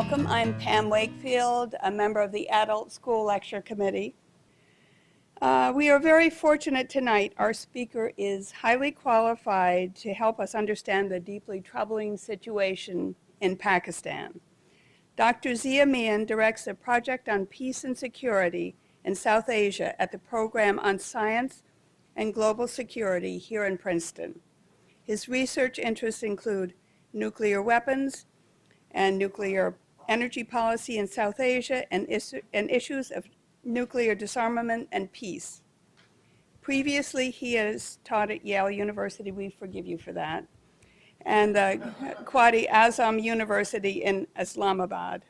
Welcome. I'm Pam Wakefield, a member of the Adult School Lecture Committee. We are very fortunate tonight. Our speaker is highly qualified to help us understand the deeply troubling situation in Pakistan. Dr. Zia Mian directs a project on peace and security in South Asia at the Program on Science and Global Security here in Princeton. His research interests include nuclear weapons and nuclear energy policy in South Asia and issues of nuclear disarmament and peace. Previously, he has taught at Yale University, we forgive you for that, and Quaid-i-Azam University in Islamabad.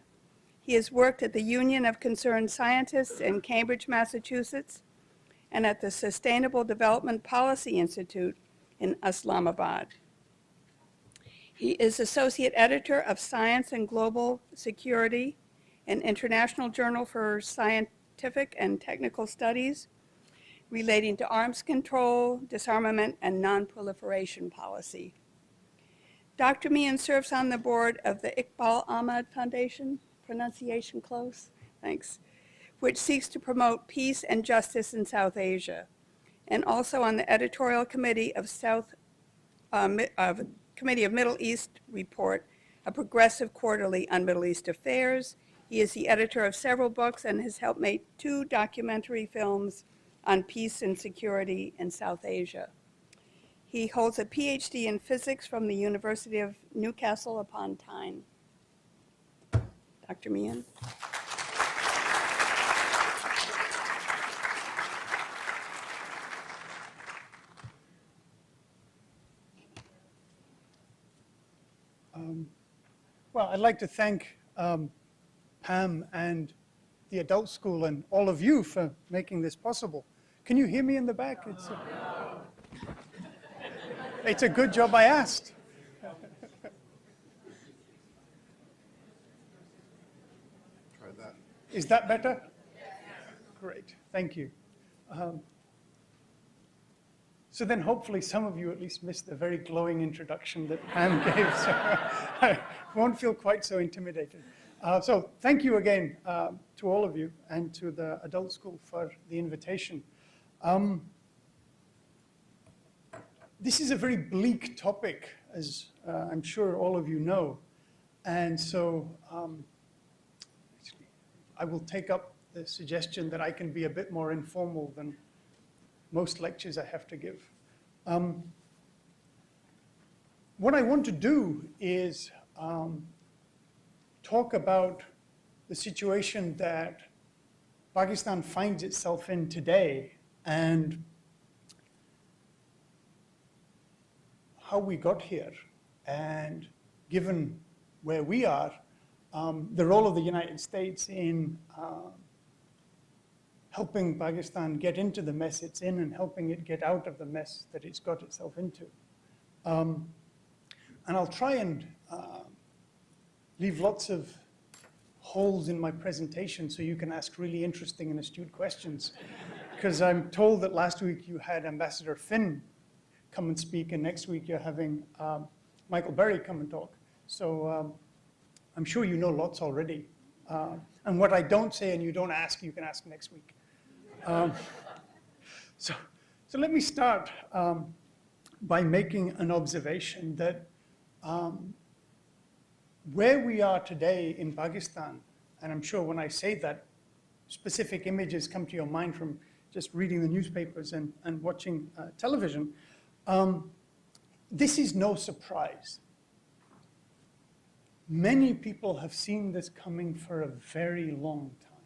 He has worked at the Union of Concerned Scientists in Cambridge, Massachusetts, and at the Sustainable Development Policy Institute in Islamabad. He is Associate Editor of Science and Global Security, an international journal for scientific and technical studies relating to arms control, disarmament, and non-proliferation policy. Dr. Mian serves on the board of the Iqbal Ahmad Foundation, pronunciation close? Thanks, which seeks to promote peace and justice in South Asia, and also on the editorial committee of Committee of Middle East Report, a progressive quarterly on Middle East affairs. He is the editor of several books and has helped make 2 documentary films on peace and security in South Asia. He holds a PhD in physics from the University of Newcastle upon Tyne. Dr. Mian. Well, I'd like to thank Pam and the Adult School and all of you for making this possible. Can you hear me in the back? It's a good job I asked. Try that. Is that better? Great, thank you. So then hopefully some of you at least missed the very glowing introduction that Pam gave, so I won't feel quite so intimidated. So thank you again to all of you and to the Adult School for the invitation. This is a very bleak topic, as I'm sure all of you know, and so I will take up the suggestion that I can be a bit more informal than most lectures I have to give. What I want to do is talk about the situation that Pakistan finds itself in today and how we got here, and given where we are, the role of the United States in helping Pakistan get into the mess it's in and helping it get out of the mess that it's got itself into. And I'll try and leave lots of holes in my presentation so you can ask really interesting and astute questions. Because I'm told that last week you had Ambassador Finn come and speak, and next week you're having Michael Berry come and talk. So I'm sure you know lots already. And what I don't say and you don't ask, you can ask next week. So let me start by making an observation that where we are today in Pakistan, and I'm sure when I say that, specific images come to your mind from just reading the newspapers and watching television, this is no surprise. Many people have seen this coming for a very long time,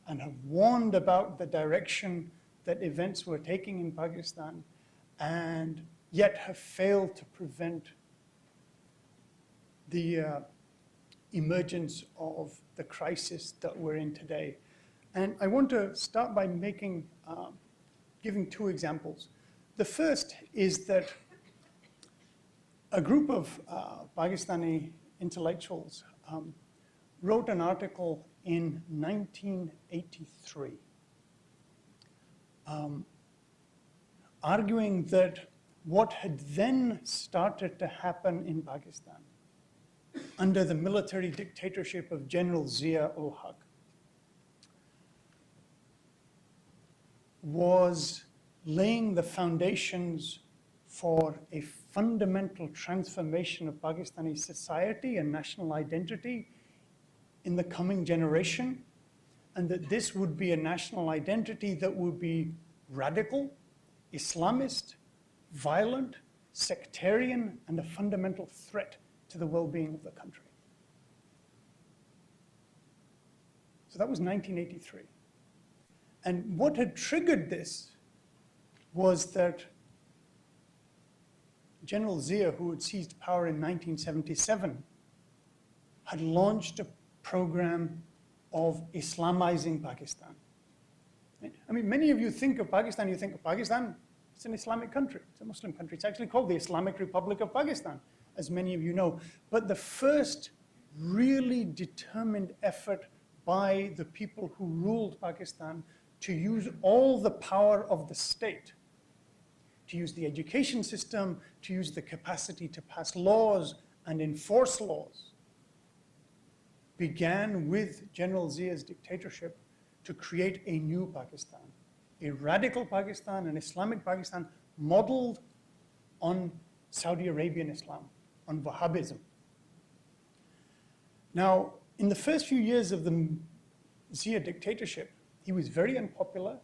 and have warned about the direction that events were taking in Pakistan, and yet have failed to prevent the emergence of the crisis that we're in today. And I want to start by giving 2 examples. The first is that a group of Pakistani intellectuals wrote an article in 1983 arguing that what had then started to happen in Pakistan under the military dictatorship of General Zia-ul-Haq was laying the foundations for a fundamental transformation of Pakistani society and national identity in the coming generation, and that this would be a national identity that would be radical, Islamist, violent, sectarian, and a fundamental threat to the well-being of the country. So that was 1983. And what had triggered this was that General Zia, who had seized power in 1977, had launched a program of Islamizing Pakistan. I mean, many of you think of Pakistan, it's an Islamic country, it's a Muslim country. It's actually called the Islamic Republic of Pakistan, as many of you know. But the first really determined effort by the people who ruled Pakistan to use all the power of the state, to use the education system, to use the capacity to pass laws and enforce laws, began with General Zia's dictatorship to create a new Pakistan, a radical Pakistan, an Islamic Pakistan modeled on Saudi Arabian Islam, on Wahhabism. Now, in the first few years of the Zia dictatorship, he was very unpopular,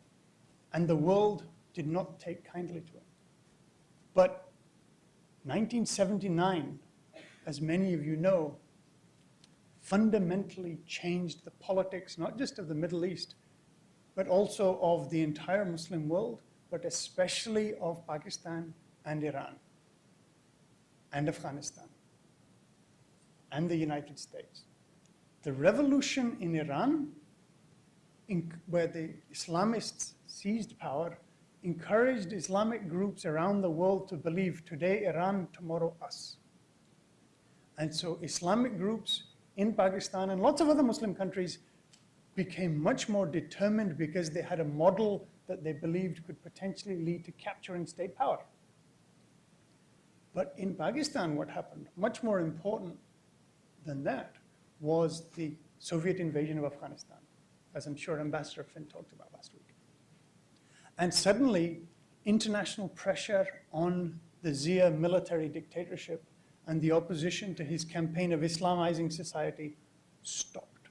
and the world did not take kindly to him. But 1979, as many of you know, fundamentally changed the politics, not just of the Middle East, but also of the entire Muslim world, but especially of Pakistan and Iran and Afghanistan and the United States. The revolution in Iran, where the Islamists seized power, encouraged Islamic groups around the world to believe today Iran, tomorrow us. And so Islamic groups in Pakistan and lots of other Muslim countries became much more determined because they had a model that they believed could potentially lead to capturing state power. But in Pakistan, what happened, much more important than that, was the Soviet invasion of Afghanistan, as I'm sure Ambassador Finn talked about last week. And suddenly, international pressure on the Zia military dictatorship and the opposition to his campaign of Islamizing society stopped.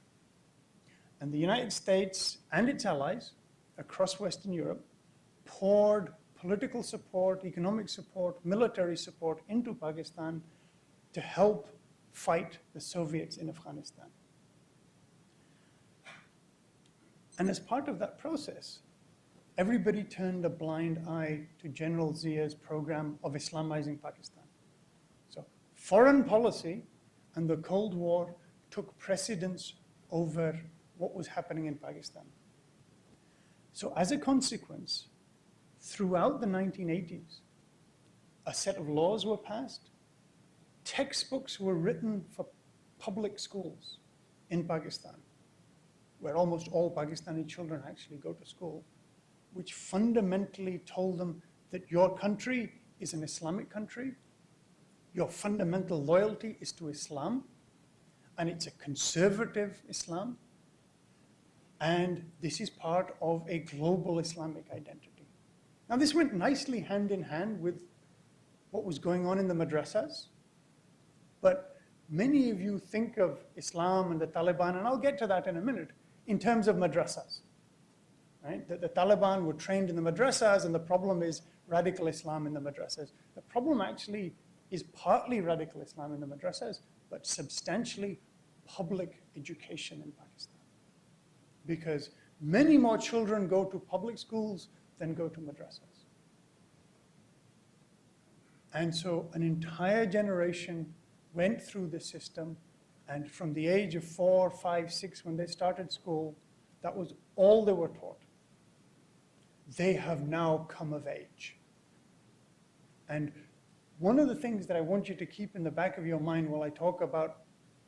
And the United States and its allies across Western Europe poured political support, economic support, military support into Pakistan to help fight the Soviets in Afghanistan. And as part of that process, everybody turned a blind eye to General Zia's program of Islamizing Pakistan. So foreign policy and the Cold War took precedence over what was happening in Pakistan. So as a consequence, throughout the 1980s, a set of laws were passed, textbooks were written for public schools in Pakistan, where almost all Pakistani children actually go to school, which fundamentally told them that your country is an Islamic country, your fundamental loyalty is to Islam, and it's a conservative Islam, and this is part of a global Islamic identity. Now, this went nicely hand in hand with what was going on in the madrasas, but many of you think of Islam and the Taliban, and I'll get to that in a minute, in terms of madrasas. Right? The Taliban were trained in the madrasas, and the problem is radical Islam in the madrasas. The problem actually is partly radical Islam in the madrasas, but substantially public education in Pakistan. Because many more children go to public schools than go to madrasas. And so an entire generation went through the system, and from the age of 4, 5, 6, when they started school, that was all they were taught. They have now come of age. And one of the things that I want you to keep in the back of your mind while I talk about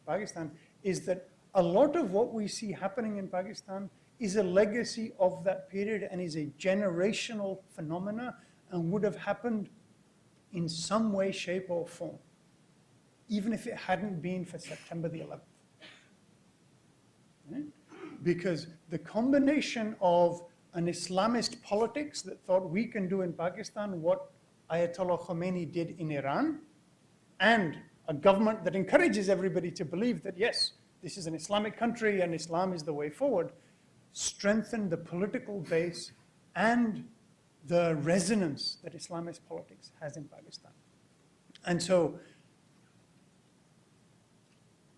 Pakistan is that a lot of what we see happening in Pakistan is a legacy of that period and is a generational phenomena and would have happened in some way, shape, or form. even if it hadn't been for September the 11th. Right? Because the combination of an Islamist politics that thought we can do in Pakistan what Ayatollah Khomeini did in Iran, and a government that encourages everybody to believe that, yes, this is an Islamic country and Islam is the way forward, strengthened the political base and the resonance that Islamist politics has in Pakistan. And so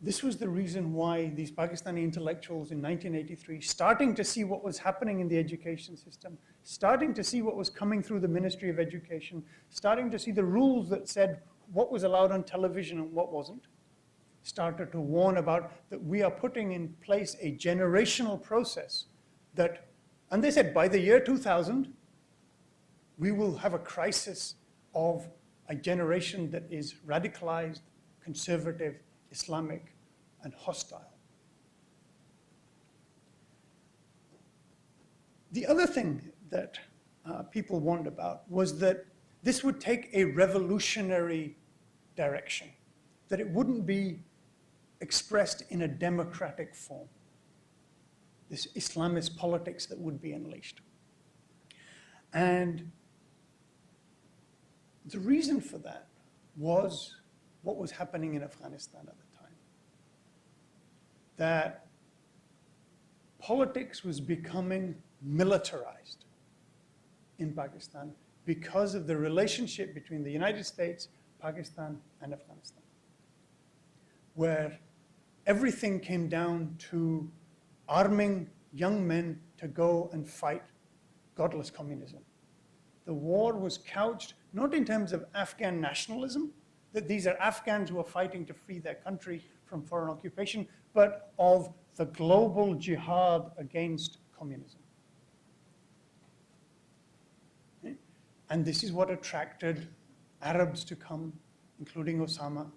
this was the reason why these Pakistani intellectuals in 1983, starting to see what was happening in the education system, starting to see what was coming through the Ministry of Education, starting to see the rules that said what was allowed on television and what wasn't, started to warn about that we are putting in place a generational process that, and they said by the year 2000, we will have a crisis of a generation that is radicalized, conservative, Islamic, and hostile. The other thing that people warned about was that this would take a revolutionary direction, that it wouldn't be expressed in a democratic form, this Islamist politics that would be unleashed. And the reason for that was what was happening in Afghanistan at the time. That politics was becoming militarized in Pakistan because of the relationship between the United States, Pakistan, and Afghanistan, where everything came down to arming young men to go and fight godless communism. The war was couched not in terms of Afghan nationalism, that these are Afghans who are fighting to free their country from foreign occupation, but of the global jihad against communism. Okay? And this is what attracted Arabs to come, including Osama,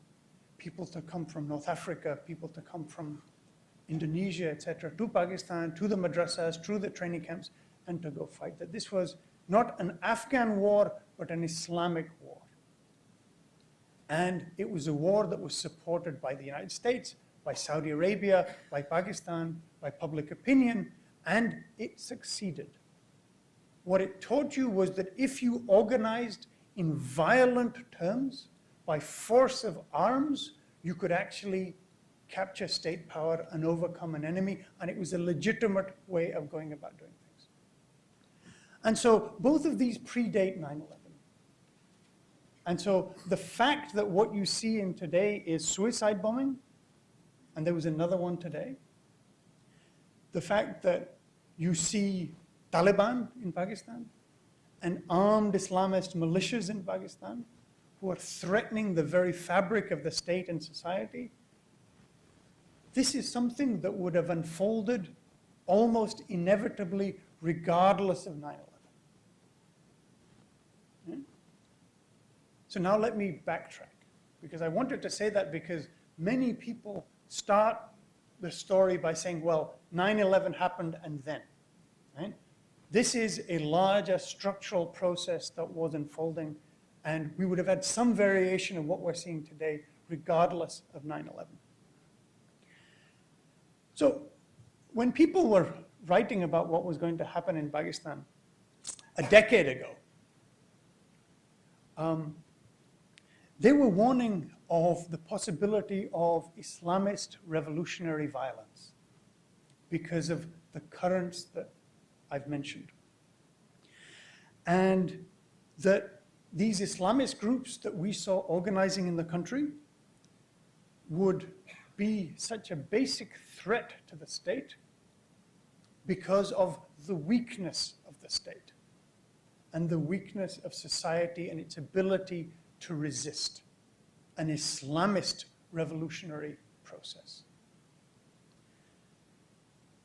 people to come from North Africa, people to come from Indonesia, etc., to Pakistan, to the madrasas, to the training camps, and to go fight. That this was not an Afghan war, but an Islamic war. And it was a war that was supported by the United States, by Saudi Arabia, by Pakistan, by public opinion, and it succeeded. What it taught you was that if you organized in violent terms, by force of arms, you could actually capture state power and overcome an enemy, and it was a legitimate way of going about doing things. And so both of these predate 9/11. And so the fact that what you see in today is suicide bombing, and there was another one today, the fact that you see Taliban in Pakistan and armed Islamist militias in Pakistan who are threatening the very fabric of the state and society, this is something that would have unfolded almost inevitably regardless of 9/11. Okay? So now let me backtrack, because I wanted to say that because many people start the story by saying, well, 9/11 happened and then. Right? This is a larger structural process that was unfolding, and we would have had some variation of what we're seeing today regardless of 9/11. So when people were writing about what was going to happen in Pakistan a decade ago, they were warning of the possibility of Islamist revolutionary violence because of the currents that I've mentioned. And that these Islamist groups that we saw organizing in the country would be such a basic threat to the state because of the weakness of the state and the weakness of society and its ability to resist an Islamist revolutionary process.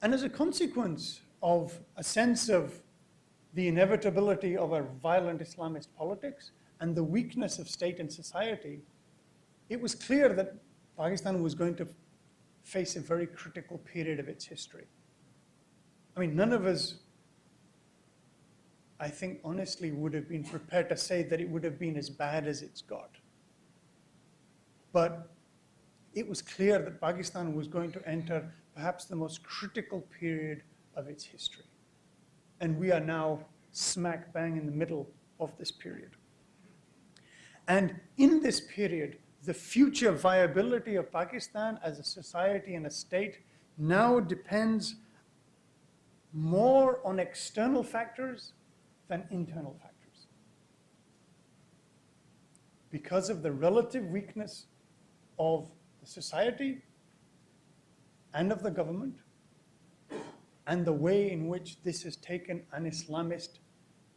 And as a consequence of a sense of the inevitability of a violent Islamist politics and the weakness of state and society, it was clear that Pakistan was going to face a very critical period of its history. I mean, none of us, I think honestly, would have been prepared to say that it would have been as bad as it's got. But it was clear that Pakistan was going to enter perhaps the most critical period of its history. And we are now smack bang in the middle of this period. And in this period, the future viability of Pakistan as a society and a state now depends more on external factors than internal factors, because of the relative weakness of the society and of the government, and the way in which this has taken an Islamist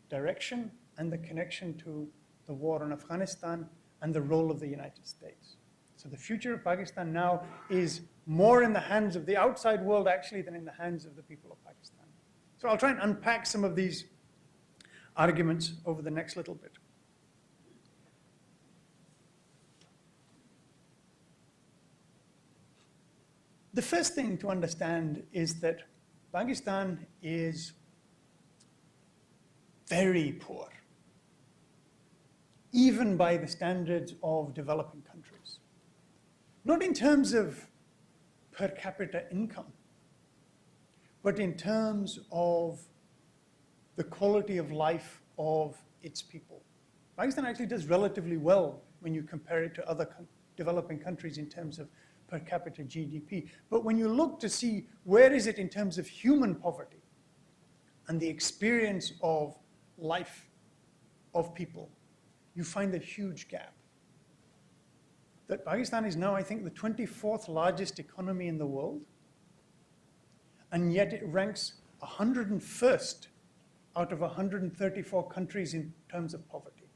direction, and the connection to the war in Afghanistan and the role of the United States. So the future of Pakistan now is more in the hands of the outside world, actually, than in the hands of the people of Pakistan. So I'll try and unpack some of these arguments over the next little bit. The first thing to understand is that Pakistan is very poor, even by the standards of developing countries. Not in terms of per capita income, but in terms of the quality of life of its people. Pakistan actually does relatively well when you compare it to other developing countries in terms of per capita GDP. But when you look to see where is it in terms of human poverty and the experience of life of people, you find a huge gap. That Pakistan is now, I think, the 24th largest economy in the world, and yet it ranks 101st out of 134 countries in terms of poverty.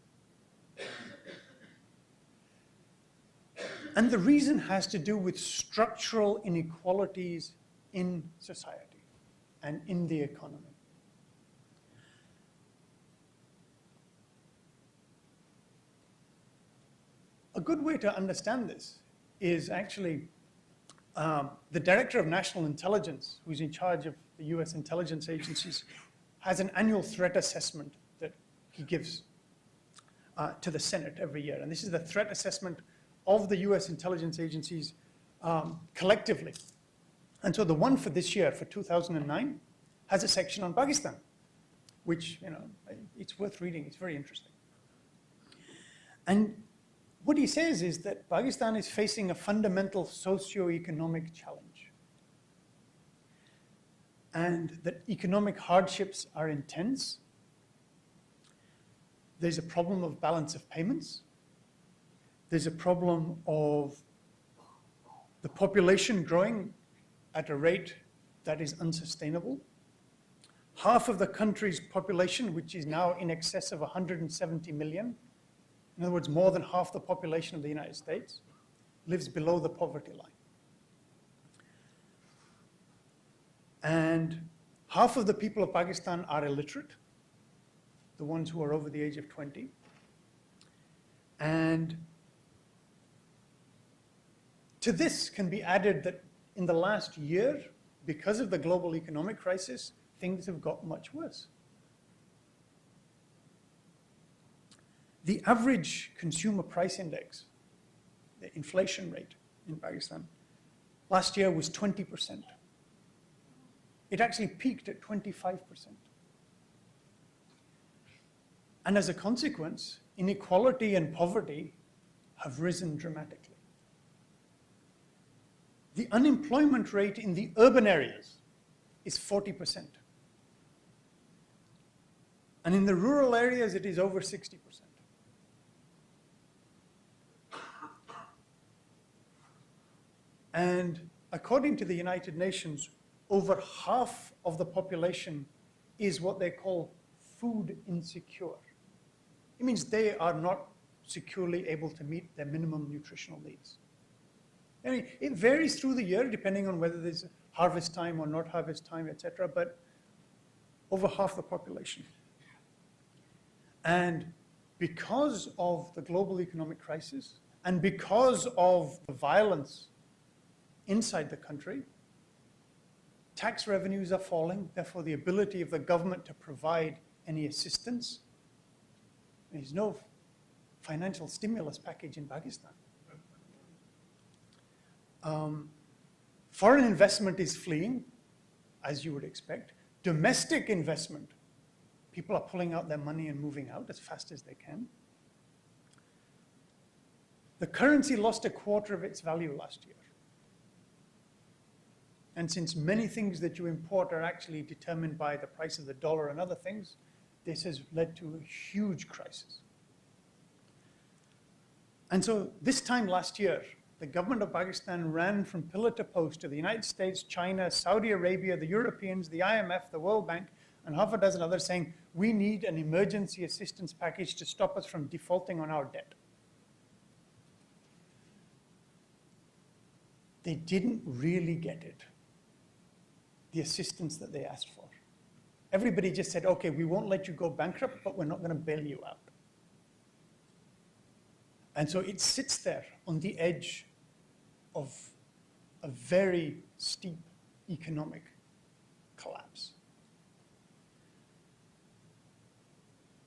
And the reason has to do with structural inequalities in society and in the economy. A good way to understand this is actually the Director of National Intelligence, who's in charge of the US intelligence agencies, has an annual threat assessment that he gives to the Senate every year. And this is the threat assessment of the US intelligence agencies collectively. And so the one for this year, for 2009, has a section on Pakistan, which, it's worth reading. It's very interesting. And what he says is that Pakistan is facing a fundamental socio-economic challenge, and that economic hardships are intense. There's a problem of balance of payments. There's a problem of the population growing at a rate that is unsustainable. Half of the country's population, which is now in excess of 170 million, in other words, more than half the population of the United States, lives below the poverty line. And half of the people of Pakistan are illiterate, the ones who are over the age of 20. And to this can be added that in the last year, because of the global economic crisis, things have got much worse. The average consumer price index, the inflation rate in Pakistan, last year was 20%. It actually peaked at 25%. And as a consequence, inequality and poverty have risen dramatically. The unemployment rate in the urban areas is 40%. And in the rural areas, it is over 60%. And according to the United Nations, over half of the population is what they call food insecure. It means they are not securely able to meet their minimum nutritional needs. I mean, it varies through the year depending on whether there's harvest time or not harvest time, etc., but over half the population. And because of the global economic crisis and because of the violence inside the country, tax revenues are falling, therefore the ability of the government to provide any assistance. There's no financial stimulus package in Pakistan. Foreign investment is fleeing, as you would expect. Domestic investment, people are pulling out their money and moving out as fast as they can. The currency lost a quarter of its value last year. And since many things that you import are actually determined by the price of the dollar and other things, this has led to a huge crisis. And so this time last year, the government of Pakistan ran from pillar to post to the United States, China, Saudi Arabia, the Europeans, the IMF, the World Bank, and half a dozen others saying, we need an emergency assistance package to stop us from defaulting on our debt. They didn't really get it, the assistance that they asked for. Everybody just said, okay, we won't let you go bankrupt, but we're not going to bail you out. And so it sits there on the edge of a very steep economic collapse.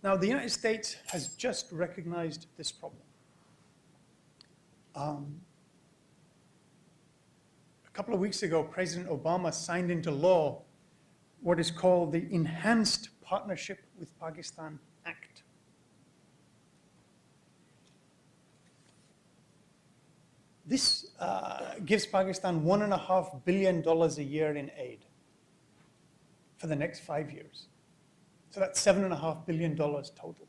Now, the United States has just recognized this problem. A couple of weeks ago, President Obama signed into law what is called the Enhanced Partnership with Pakistan Act. This gives Pakistan $1.5 billion a year in aid for the next 5 years. So that's $7.5 billion total.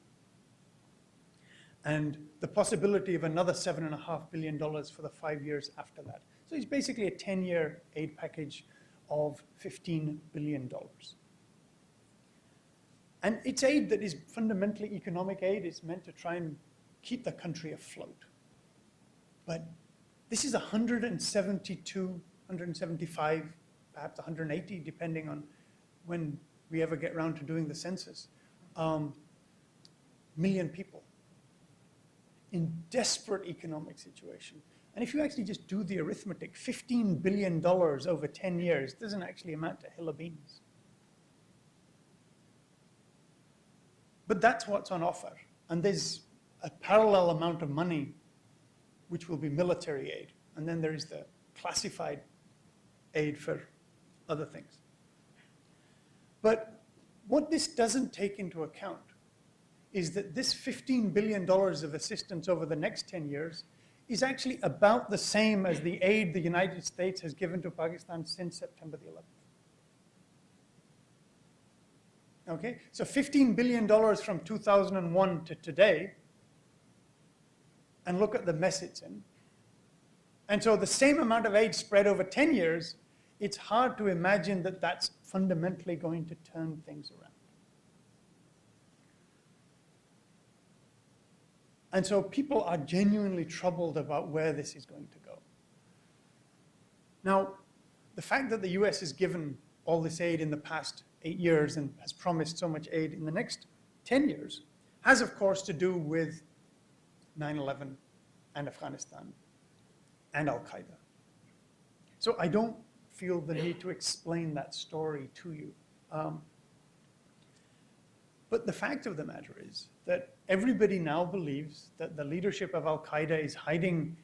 And the possibility of another $7.5 billion for the 5 years after that. So it's basically a 10-year aid package of $15 billion. And it's aid that is fundamentally economic aid. It's meant to try and keep the country afloat. But this is 172, 175, perhaps 180, depending on when we ever get around to doing the census, million people in desperate economic situation. And if you actually just do the arithmetic, $15 billion over 10 years doesn't actually amount to a hill of beans. But that's what's on offer. And there's a parallel amount of money which will be military aid. And then there is the classified aid for other things. But what this doesn't take into account is that this $15 billion of assistance over the next 10 years is actually about the same as the aid the United States has given to Pakistan since September the 11th. Okay, so $15 billion from 2001 to today, and look at the mess it's in. And so the same amount of aid spread over 10 years, it's hard to imagine that that's fundamentally going to turn things around. And so people are genuinely troubled about where this is going to go. Now, the fact that the US has given all this aid in the past 8 years and has promised so much aid in the next 10 years has, of course, to do with 9/11 and Afghanistan and Al-Qaeda. So I don't feel the need to explain that story to you. But the fact of the matter is that everybody now believes that the leadership of Al-Qaeda is hiding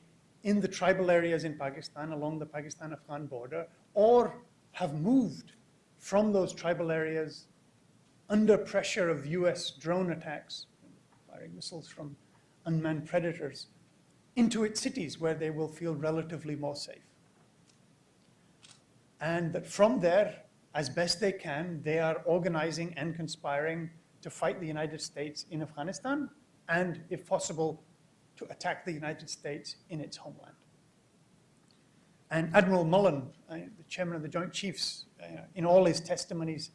in the tribal areas in Pakistan along the Pakistan-Afghan border, or have moved from those tribal areas under pressure of US drone attacks, firing missiles from unmanned predators, into its cities where they will feel relatively more safe. And that from there, as best they can, they are organizing and conspiring to fight the United States in Afghanistan, and, if possible, to attack the United States in its homeland. And Admiral Mullen, the chairman of the Joint Chiefs, in all his testimonies,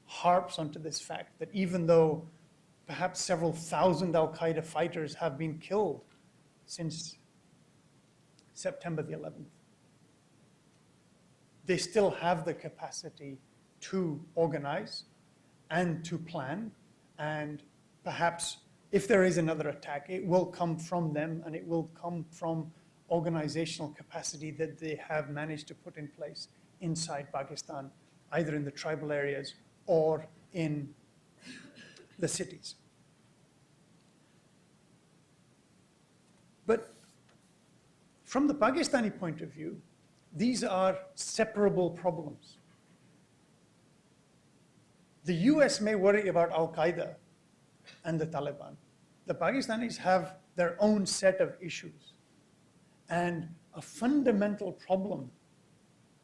harps onto this fact that even though perhaps several thousand Al-Qaeda fighters have been killed since September the 11th, they still have the capacity to organize and to plan, and perhaps if there is another attack, it will come from them, and it will come from organizational capacity that they have managed to put in place inside Pakistan, either in the tribal areas or in the cities. But from the Pakistani point of view, these are separable problems. The US may worry about Al-Qaeda and the Taliban. The Pakistanis have their own set of issues. And a fundamental problem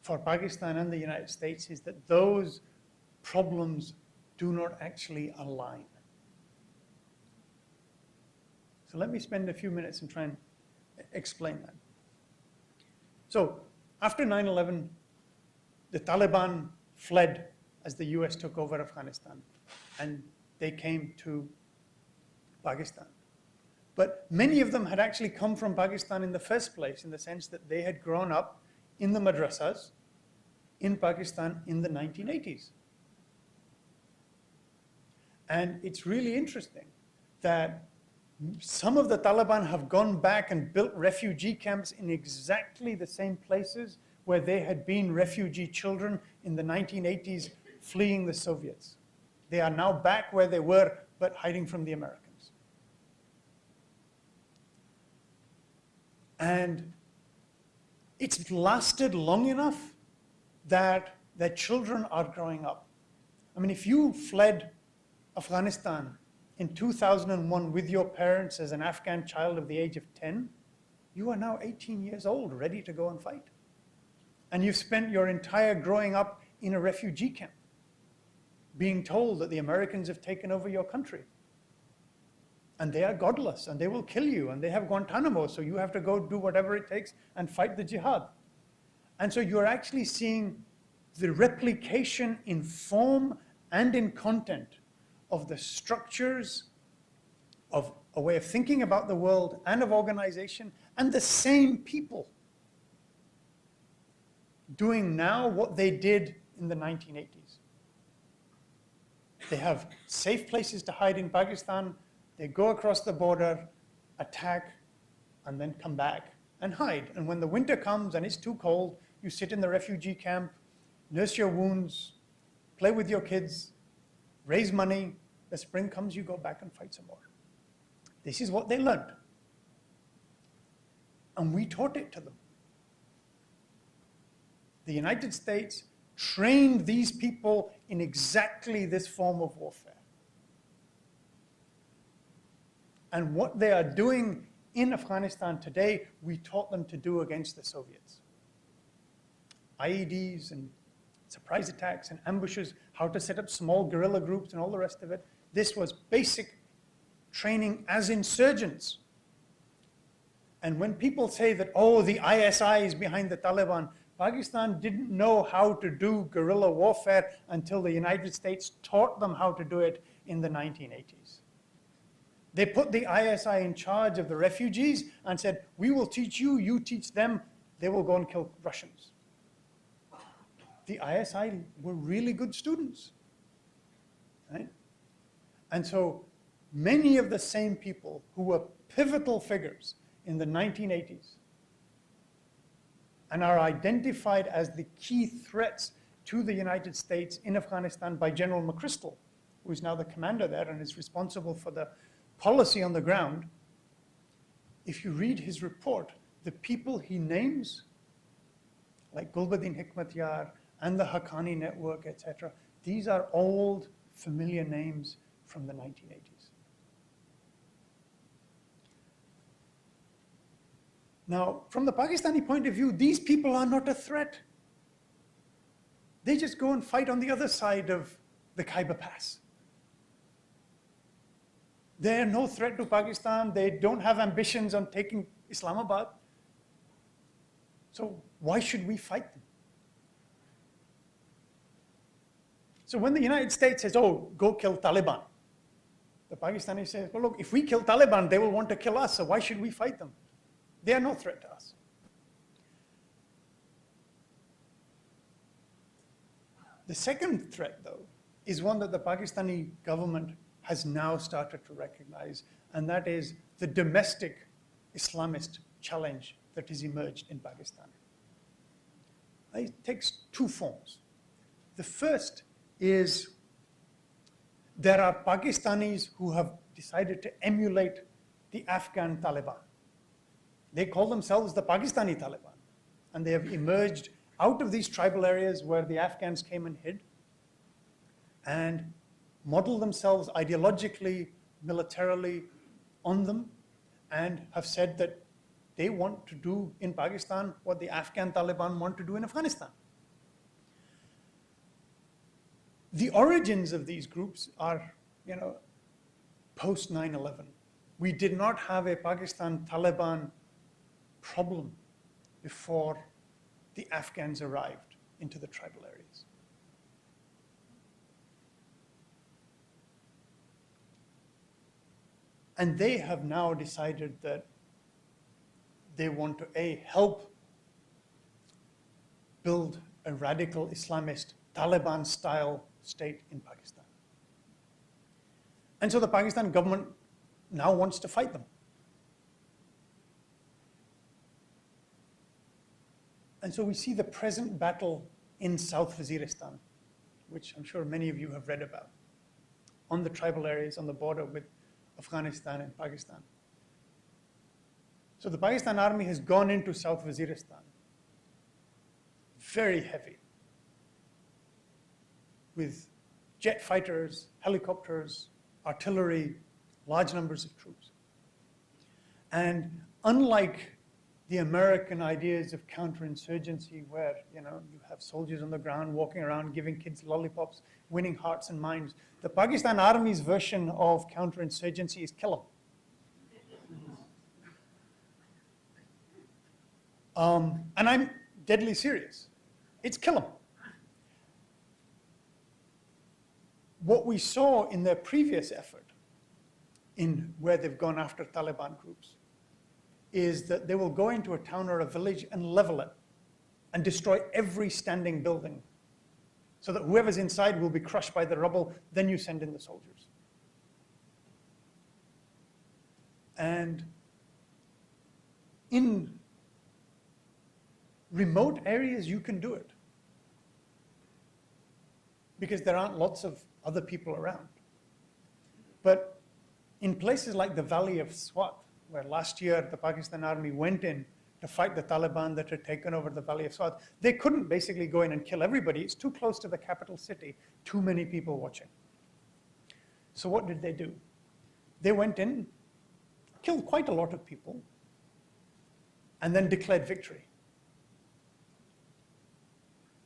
for Pakistan and the United States is that those problems do not actually align. So let me spend a few minutes and try and explain that. So after 9/11, the Taliban fled as the US took over Afghanistan, and they came to Pakistan. But many of them had actually come from Pakistan in the first place, in the sense that they had grown up in the madrasas in Pakistan in the 1980s. And it's really interesting that some of the Taliban have gone back and built refugee camps in exactly the same places where they had been refugee children in the 1980s fleeing the Soviets. They are now back where they were, but hiding from the Americans. And it's lasted long enough that their children are growing up. I mean, if you fled Afghanistan in 2001 with your parents as an Afghan child of the age of 10, you are now 18 years old, ready to go and fight. And you've spent your entire growing up in a refugee camp, being told that the Americans have taken over your country. And they are godless, and they will kill you, and they have Guantanamo, so you have to go do whatever it takes and fight the jihad. And so you're actually seeing the replication in form and in content of the structures of a way of thinking about the world and of organization, and the same people doing now what they did in the 1980s. They have safe places to hide in Pakistan. They go across the border, attack, and then come back and hide. And when the winter comes and it's too cold, you sit in the refugee camp, nurse your wounds, play with your kids, raise money. The spring comes, you go back and fight some more. This is what they learned. And we taught it to them. The United States trained these people in exactly this form of warfare. And what they are doing in Afghanistan today, we taught them to do against the Soviets. IEDs and surprise attacks and ambushes, how to set up small guerrilla groups and all the rest of it. This was basic training as insurgents. And when people say that, oh, the ISI is behind the Taliban, Pakistan didn't know how to do guerrilla warfare until the United States taught them how to do it in the 1980s. They put the ISI in charge of the refugees and said, we will teach you, you teach them, they will go and kill Russians. The ISI were really good students, right? And so many of the same people who were pivotal figures in the 1980s and are identified as the key threats to the United States in Afghanistan by General McChrystal, who is now the commander there and is responsible for the policy on the ground. If you read his report, the people he names, like Gulbuddin Hikmatyar and the Haqqani Network, etc., these are old, familiar names from the 1980s. Now, from the Pakistani point of view, these people are not a threat. They just go and fight on the other side of the Khyber Pass. They're no threat to Pakistan. They don't have ambitions on taking Islamabad. So why should we fight them? So when the United States says, oh, go kill Taliban, the Pakistanis say, well, look, if we kill Taliban, they will want to kill us, so why should we fight them? They are no threat to us. The second threat, though, is one that the Pakistani government has now started to recognize, and that is the domestic Islamist challenge that has emerged in Pakistan. It takes two forms. The first is there are Pakistanis who have decided to emulate the Afghan Taliban. They call themselves the Pakistani Taliban. and they have emerged out of these tribal areas where the Afghans came and hid, and model themselves ideologically, militarily on them, and have said that they want to do in Pakistan what the Afghan Taliban want to do in Afghanistan. The origins of these groups are, post 9/11. We did not have a Pakistan-Taliban problem before the Afghans arrived into the tribal areas. And they have now decided that they want to, help build a radical Islamist Taliban-style state in Pakistan. And so the Pakistan government now wants to fight them. And so we see the present battle in South Waziristan, which I'm sure many of you have read about, on the tribal areas on the border with Afghanistan and Pakistan. So the Pakistan army has gone into South Waziristan, very heavy, with jet fighters, helicopters, artillery, large numbers of troops. And unlike the American ideas of counterinsurgency, where you have soldiers on the ground walking around giving kids lollipops, winning hearts and minds, the Pakistan army's version of counterinsurgency is kill them. And I'm deadly serious. It's kill them. What we saw in their previous effort, in where they've gone after Taliban groups, is that they will go into a town or a village and level it and destroy every standing building so that whoever's inside will be crushed by the rubble. Then you send in the soldiers. And in remote areas, you can do it because there aren't lots of other people around. But in places like the Valley of Swat, where last year the Pakistan army went in to fight the Taliban that had taken over the Valley of Swat, they couldn't basically go in and kill everybody. It's too close to the capital city, too many people watching. So what did they do? They went in, killed quite a lot of people, and then declared victory.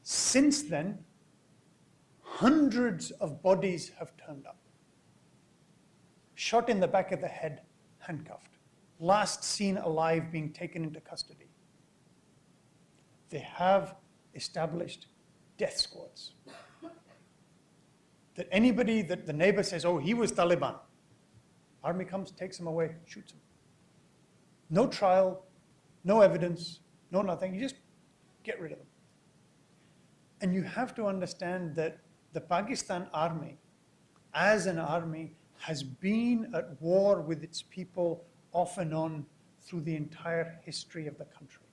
Since then, hundreds of bodies have turned up. Shot in the back of the head, handcuffed. Last seen alive being taken into custody. They have established death squads. That anybody that the neighbor says, oh, he was Taliban, army comes, takes him away, shoots him. No trial, no evidence, no nothing. You just get rid of them. And you have to understand that the Pakistan army, as an army, has been at war with its people off and on through the entire history of the country.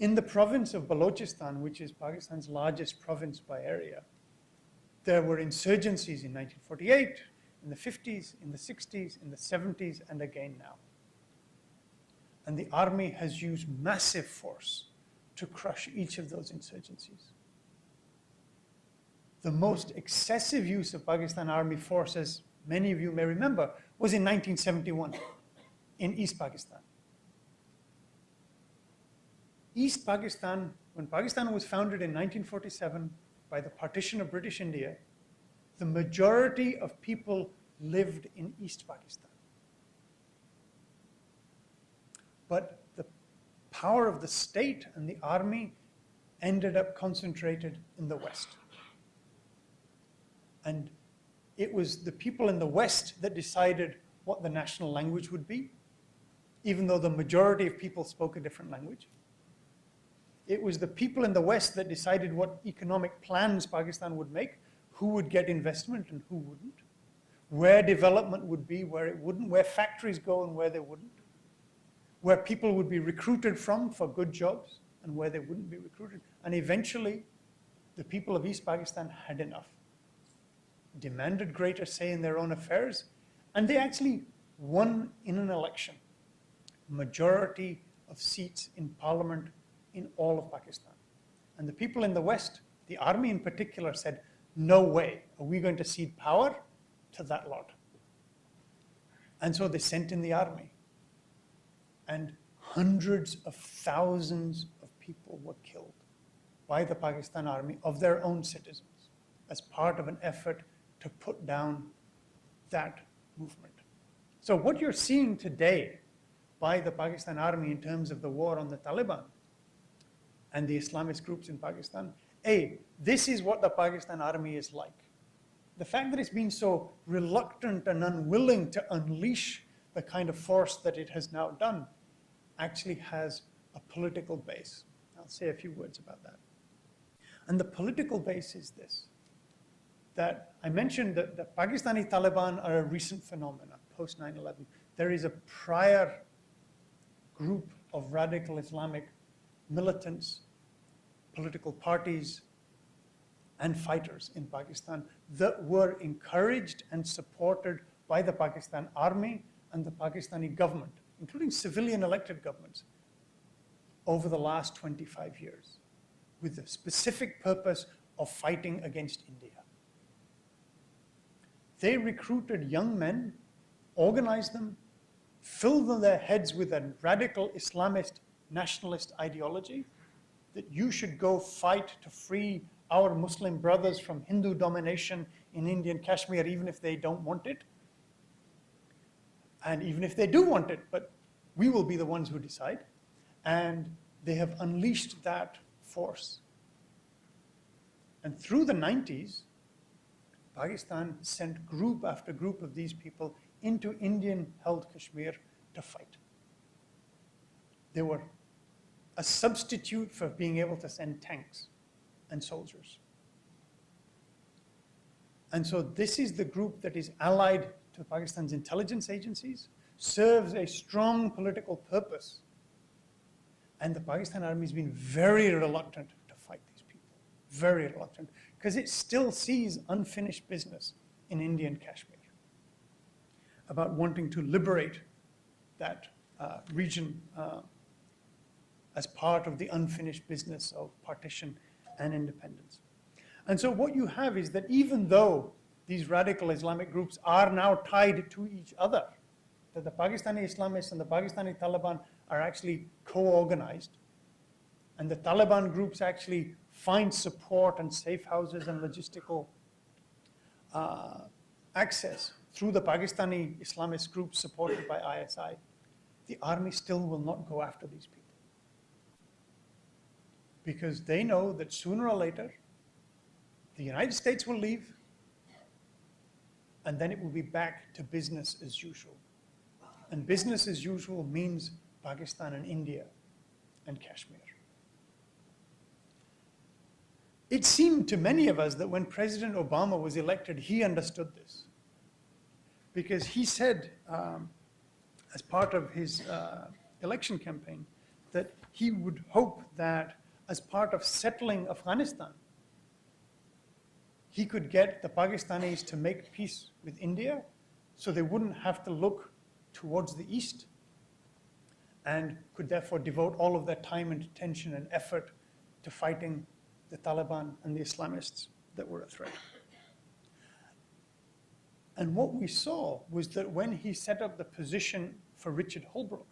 In the province of Balochistan, which is Pakistan's largest province by area, there were insurgencies in 1948, in the 50s, in the 60s, in the 70s, and again now. And the army has used massive force to crush each of those insurgencies. The most excessive use of Pakistan army force, as many of you may remember, was in 1971 in East Pakistan. East Pakistan, when Pakistan was founded in 1947 by the partition of British India, the majority of people lived in East Pakistan. But the power of the state and the army ended up concentrated in the West. And it was the people in the West that decided what the national language would be, even though the majority of people spoke a different language. It was the people in the West that decided what economic plans Pakistan would make, who would get investment and who wouldn't, where development would be, where it wouldn't, where factories go and where they wouldn't, where people would be recruited from for good jobs and where they wouldn't be recruited. And eventually, the people of East Pakistan had enough, demanded greater say in their own affairs, and they actually won in an election majority of seats in parliament in all of Pakistan. And the people in the West, the army in particular, said, no way are we going to cede power to that lot. And so they sent in the army. And hundreds of thousands of people were killed by the Pakistan army of their own citizens as part of an effort to put down that movement. So what you're seeing today by the Pakistan army in terms of the war on the Taliban and the Islamist groups in Pakistan, this is what the Pakistan army is like. The fact that it's been so reluctant and unwilling to unleash the kind of force that it has now done actually has a political base. I'll say a few words about that. And the political base is this, that I mentioned that the Pakistani Taliban are a recent phenomenon, post 9/11. There is a prior group of radical Islamic militants, political parties, and fighters in Pakistan that were encouraged and supported by the Pakistan army and the Pakistani government, including civilian elected governments, over the last 25 years, with the specific purpose of fighting against India. They recruited young men, organized them, filled their heads with a radical Islamist nationalist ideology that you should go fight to free our Muslim brothers from Hindu domination in Indian Kashmir, even if they don't want it. And even if they do want it, but we will be the ones who decide. And they have unleashed that force. And through the 90s, Pakistan sent group after group of these people into Indian-held Kashmir to fight. They were a substitute for being able to send tanks and soldiers. And so this is the group that is allied to Pakistan's intelligence agencies, serves a strong political purpose. And the Pakistan army has been very reluctant to fight these people, very reluctant, because it still sees unfinished business in Indian Kashmir about wanting to liberate that region as part of the unfinished business of partition and independence. And so what you have is that even though these radical Islamic groups are now tied to each other, that the Pakistani Islamists and the Pakistani Taliban are actually co-organized, and the Taliban groups actually find support and safe houses and logistical access through the Pakistani Islamist groups supported by ISI, the army still will not go after these people. Because they know that sooner or later, the United States will leave, and then it will be back to business as usual. And business as usual means Pakistan and India and Kashmir. It seemed to many of us that when President Obama was elected, he understood this. Because he said, as part of his election campaign, that he would hope that as part of settling Afghanistan, he could get the Pakistanis to make peace with India so they wouldn't have to look towards the east and could therefore devote all of their time and attention and effort to fighting the Taliban and the Islamists that were a threat. And what we saw was that when he set up the position for Richard Holbrooke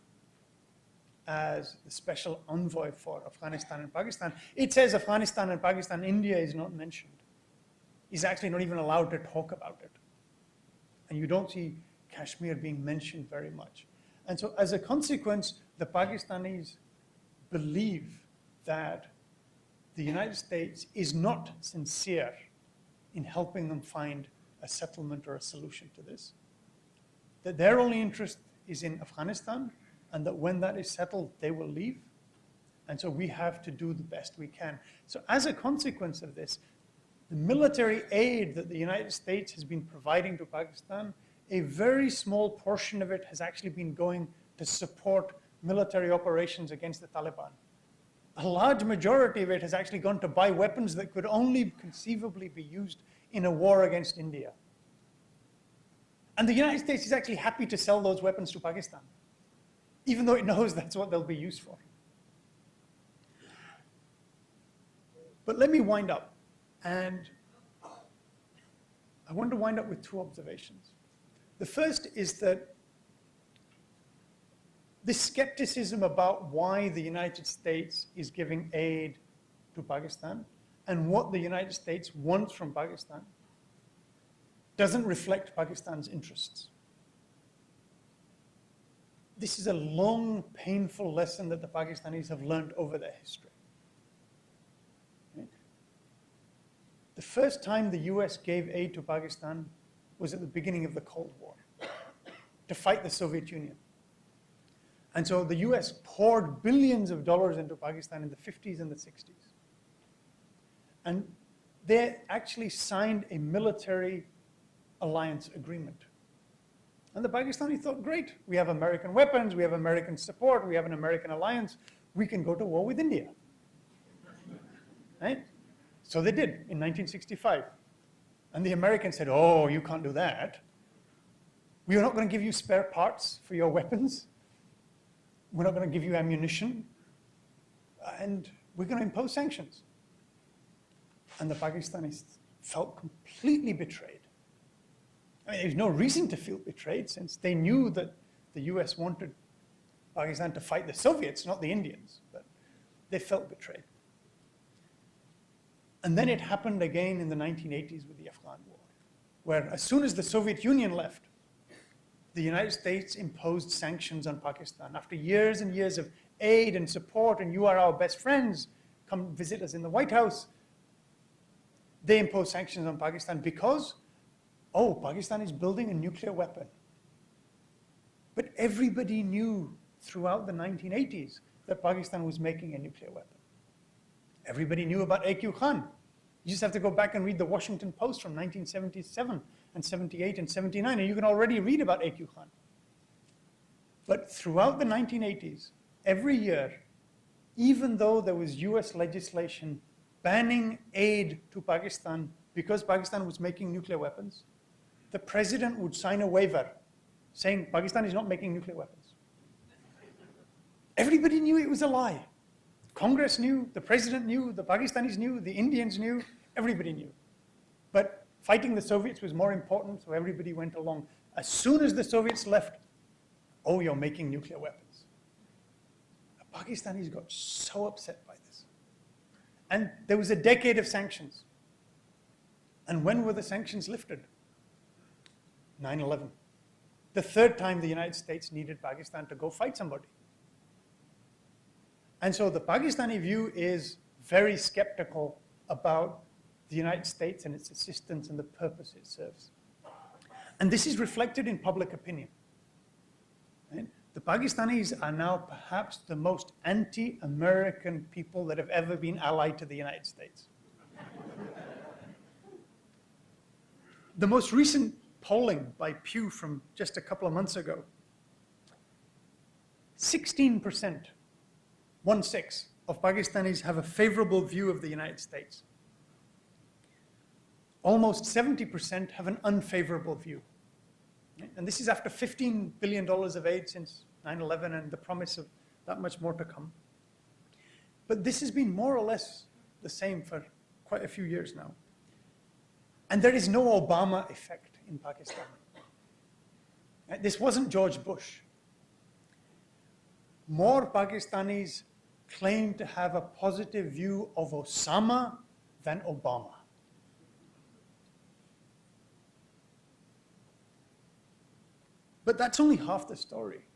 as the special envoy for Afghanistan and Pakistan, it says Afghanistan and Pakistan, India is not mentioned. He's actually not even allowed to talk about it. And you don't see Kashmir being mentioned very much. And so as a consequence, the Pakistanis believe that the United States is not sincere in helping them find a settlement or a solution to this. That their only interest is in Afghanistan, and that when that is settled, they will leave. And so we have to do the best we can. So as a consequence of this, the military aid that the United States has been providing to Pakistan, a very small portion of it has actually been going to support military operations against the Taliban. A large majority of it has actually gone to buy weapons that could only conceivably be used in a war against India. And the United States is actually happy to sell those weapons to Pakistan, even though it knows that's what they'll be used for. But let me wind up. And I want to wind up with two observations. The first is that this skepticism about why the United States is giving aid to Pakistan and what the United States wants from Pakistan doesn't reflect Pakistan's interests. This is a long, painful lesson that the Pakistanis have learned over their history. Right? The first time the US gave aid to Pakistan was at the beginning of the Cold War to fight the Soviet Union. And so the US poured billions of dollars into Pakistan in the 50s and the 60s. And they actually signed a military alliance agreement. And the Pakistanis thought, great, we have American weapons, we have American support, we have an American alliance, we can go to war with India. Right? So they did in 1965. And the Americans said, oh, you can't do that. We are not going to give you spare parts for your weapons. We're not going to give you ammunition. And we're going to impose sanctions. And the Pakistanis felt completely betrayed. I mean, there's no reason to feel betrayed since they knew that the US wanted Pakistan to fight the Soviets, not the Indians. But they felt betrayed. And then it happened again in the 1980s with the Afghan war, where as soon as the Soviet Union left, the United States imposed sanctions on Pakistan. After years and years of aid and support, and you are our best friends, come visit us in the White House, they imposed sanctions on Pakistan because, oh, Pakistan is building a nuclear weapon. But everybody knew throughout the 1980s that Pakistan was making a nuclear weapon. Everybody knew about A.Q. Khan. You just have to go back and read the Washington Post from 1977 and 78 and 79, and you can already read about A.Q. Khan. But throughout the 1980s, every year, even though there was US legislation banning aid to Pakistan because Pakistan was making nuclear weapons, the president would sign a waiver saying Pakistan is not making nuclear weapons. Everybody knew it was a lie. Congress knew, the president knew, the Pakistanis knew, the Indians knew, everybody knew. But fighting the Soviets was more important, so everybody went along. As soon as the Soviets left, oh, you're making nuclear weapons. The Pakistanis got so upset by this. And there was a decade of sanctions. And when were the sanctions lifted? 9/11. The third time the United States needed Pakistan to go fight somebody. And so the Pakistani view is very skeptical about the United States and its assistance and the purpose it serves. And this is reflected in public opinion. Right? The Pakistanis are now perhaps the most anti-American people that have ever been allied to the United States. The most recent polling by Pew from just a couple of months ago, 16%, 1/6 of Pakistanis have a favorable view of the United States. Almost 70% have an unfavorable view. And this is after $15 billion of aid since 9/11 and the promise of that much more to come. But this has been more or less the same for quite a few years now. And there is no Obama effect in Pakistan. This wasn't George Bush. More Pakistanis claim to have a positive view of Osama than Obama. But that's only half the story.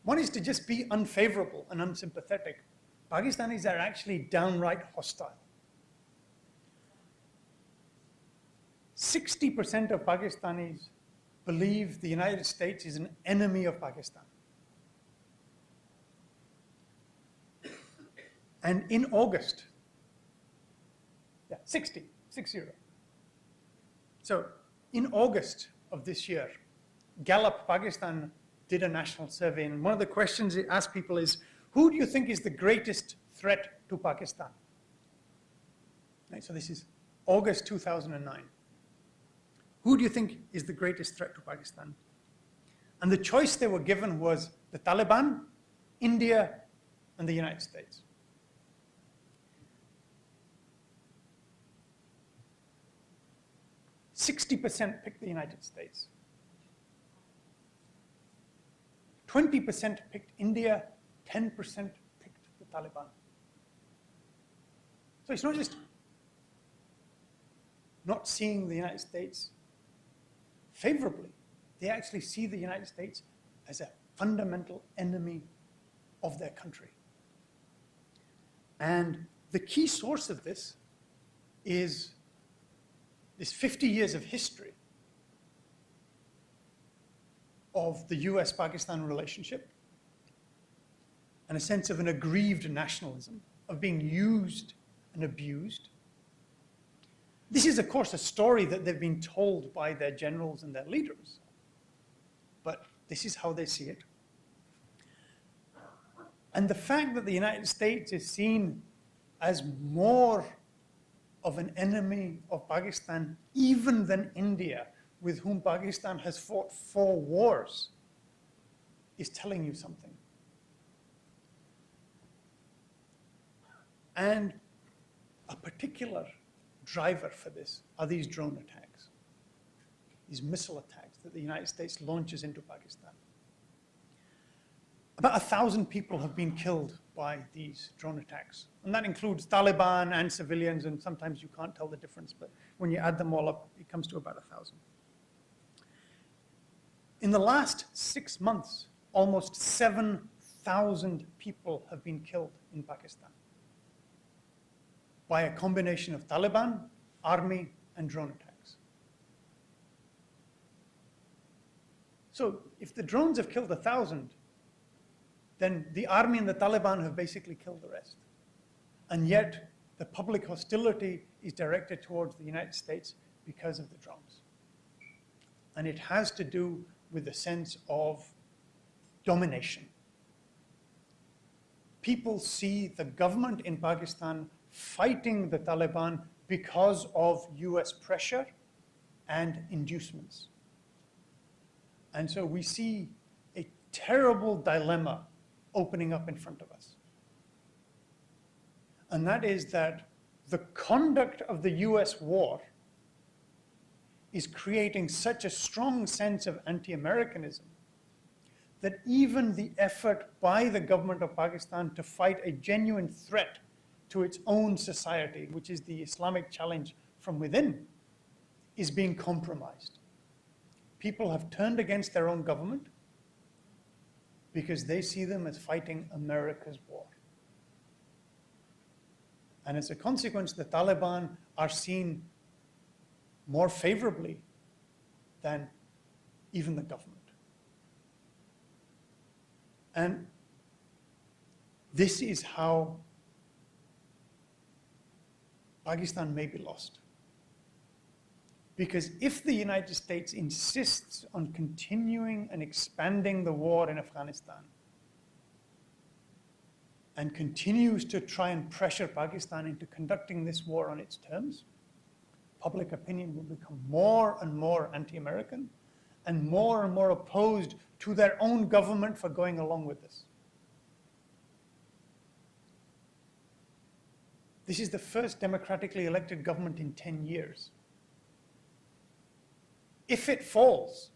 One is to just be unfavorable and unsympathetic. Pakistanis are actually downright hostile. 60% of Pakistanis believe the United States is an enemy of Pakistan. And in August, 60. So in August of this year, Gallup Pakistan did a national survey, and one of the questions it asked people is, who do you think is the greatest threat to Pakistan? Right, so this is August 2009. Who do you think is the greatest threat to Pakistan? And the choice they were given was the Taliban, India, and the United States. "60% picked the United States. 20% picked India, 10% picked the Taliban." So it's not just not seeing the United States favorably. They actually see the United States as a fundamental enemy of their country. And the key source of this is this 50 years of history of the US-Pakistan relationship and a sense of an aggrieved nationalism, of being used and abused. This is, of course, a story that they've been told by their generals and their leaders, but this is how they see it. And the fact that the United States is seen as more of an enemy of Pakistan even than India, with whom Pakistan has fought 4 wars, is telling you something. And a particular driver for this are these drone attacks, these missile attacks that the United States launches into Pakistan. About 1,000 people have been killed by these drone attacks. And that includes Taliban and civilians, and sometimes you can't tell the difference, but when you add them all up, it comes to about 1,000. In the last 6 months, almost 7,000 people have been killed in Pakistan by a combination of Taliban, army, and drone attacks. So if the drones have killed 1,000, then the army and the Taliban have basically killed the rest. And yet, the public hostility is directed towards the United States because of the drones. And it has to do with a sense of domination. People see the government in Pakistan fighting the Taliban because of US pressure and inducements. And so we see a terrible dilemma opening up in front of us. And that is that the conduct of the US war is creating such a strong sense of anti-Americanism that even the effort by the government of Pakistan to fight a genuine threat to its own society, which is the Islamic challenge from within, is being compromised. People have turned against their own government because they see them as fighting America's war. And as a consequence, the Taliban are seen more favorably than even the government. And this is how Pakistan may be lost. Because if the United States insists on continuing and expanding the war in Afghanistan and continues to try and pressure Pakistan into conducting this war on its terms, public opinion will become more and more anti-American and more opposed to their own government for going along with this. This is the first democratically elected government in 10 years. If it falls,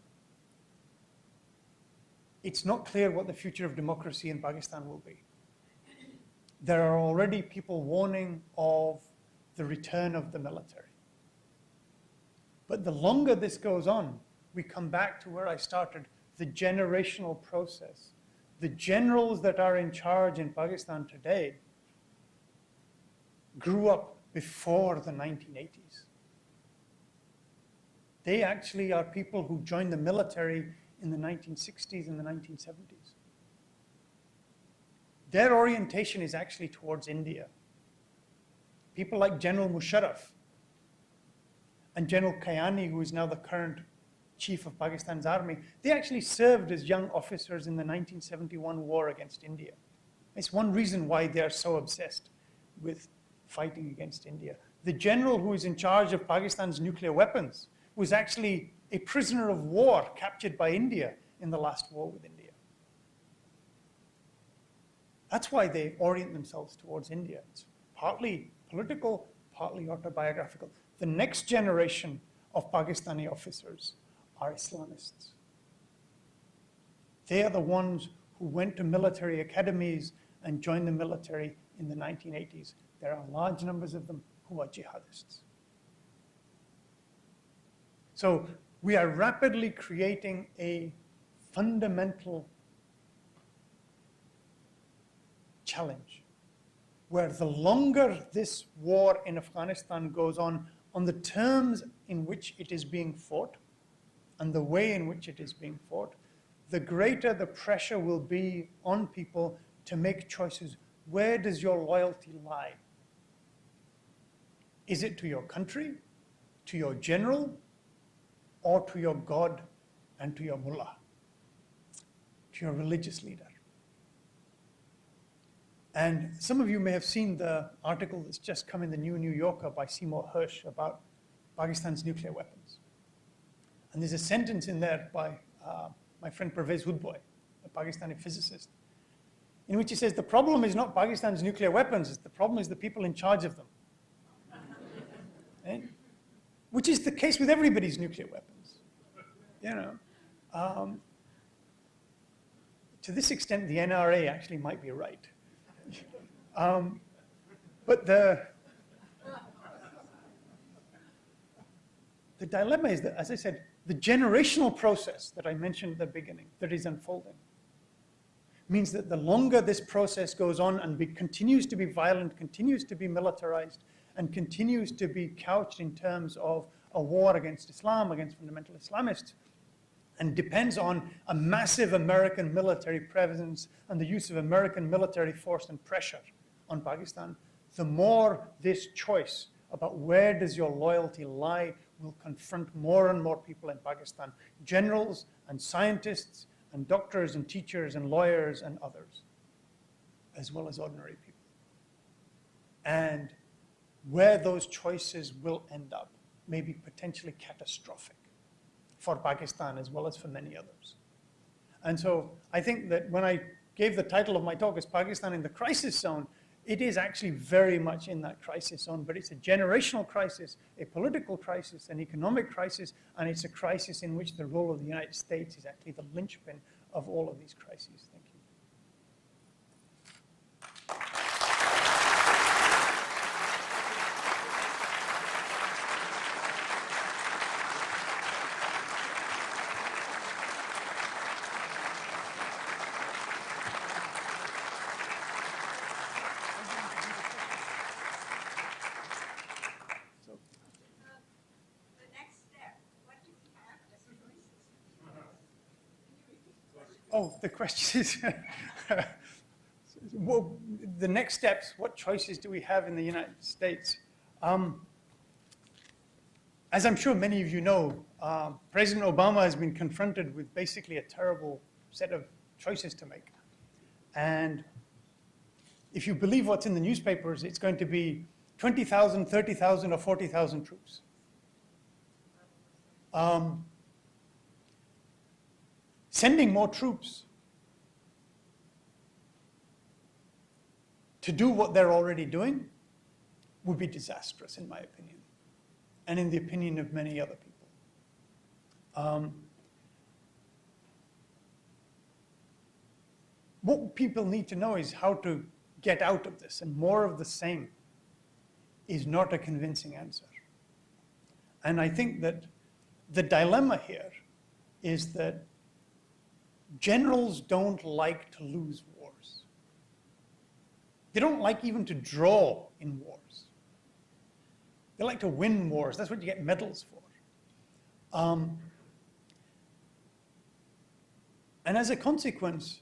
it's not clear what the future of democracy in Pakistan will be. There are already people warning of the return of the military. But the longer this goes on, we come back to where I started, the generational process. The generals that are in charge in Pakistan today grew up before the 1980s. They actually are people who joined the military in the 1960s and the 1970s. Their orientation is actually towards India. People like General Musharraf and General Kayani, who is now the current chief of Pakistan's army, they actually served as young officers in the 1971 war against India. It's one reason why they are so obsessed with fighting against India. The general who is in charge of Pakistan's nuclear weapons was actually a prisoner of war captured by India in the last war with India. That's why they orient themselves towards India. It's partly political, partly autobiographical. The next generation of Pakistani officers are Islamists. They are the ones who went to military academies and joined the military in the 1980s. There are large numbers of them who are jihadists. So we are rapidly creating a fundamental challenge where the longer this war in Afghanistan goes on the terms in which it is being fought and the way in which it is being fought, the greater the pressure will be on people to make choices. Where does your loyalty lie? Is it to your country, to your general, or to your God and to your mullah, to your religious leader? And some of you may have seen the article that's just come in the New Yorker by Seymour Hersh about Pakistan's nuclear weapons. And there's a sentence in there by my friend Pervez Hudboy, a Pakistani physicist, in which he says, the problem is not Pakistan's nuclear weapons, the problem is the people in charge of them. Right? Which is the case with everybody's nuclear weapons. You know, to this extent, the NRA actually might be right. But the dilemma is that, as I said, the generational process that I mentioned at the beginning that is unfolding means that the longer this process goes on and continues to be violent, continues to be militarized, and continues to be couched in terms of a war against Islam, against fundamental Islamists, and depends on a massive American military presence and the use of American military force and pressure on Pakistan, the more this choice about where does your loyalty lie will confront more and more people in Pakistan, generals and scientists and doctors and teachers and lawyers and others, as well as ordinary people. And where those choices will end up may be potentially catastrophic for Pakistan as well as for many others. And so I think that when I gave the title of my talk as Pakistan in the Crisis Zone, it is actually very much in that crisis zone, but it's a generational crisis, a political crisis, an economic crisis, and it's a crisis in which the role of the United States is actually the linchpin of all of these crises. Thank you. Oh, the question is, well, the next steps, what choices do we have in the United States? As I'm sure many of you know, President Obama has been confronted with basically a terrible set of choices to make. And if you believe what's in the newspapers, it's going to be 20,000, 30,000, or 40,000 troops. Sending more troops to do what they're already doing would be disastrous, in my opinion, and in the opinion of many other people. What people need to know is how to get out of this, and more of the same is not a convincing answer. And I think that the dilemma here is that generals don't like to lose wars. They don't like even to draw in wars. They like to win wars. That's what you get medals for. And as a consequence,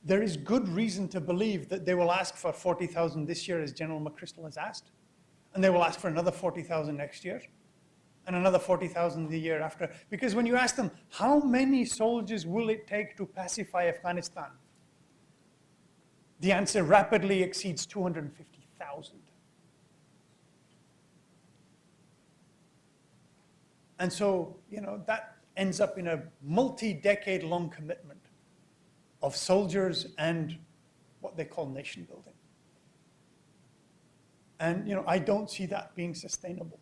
there is good reason to believe that they will ask for 40,000 this year, as General McChrystal has asked, and they will ask for another 40,000 next year, and another 40,000 the year after. Because when you ask them, how many soldiers will it take to pacify Afghanistan? The answer rapidly exceeds 250,000. And so, you know, that ends up in a multi-decade-long commitment of soldiers and what they call nation building. And I don't see that being sustainable,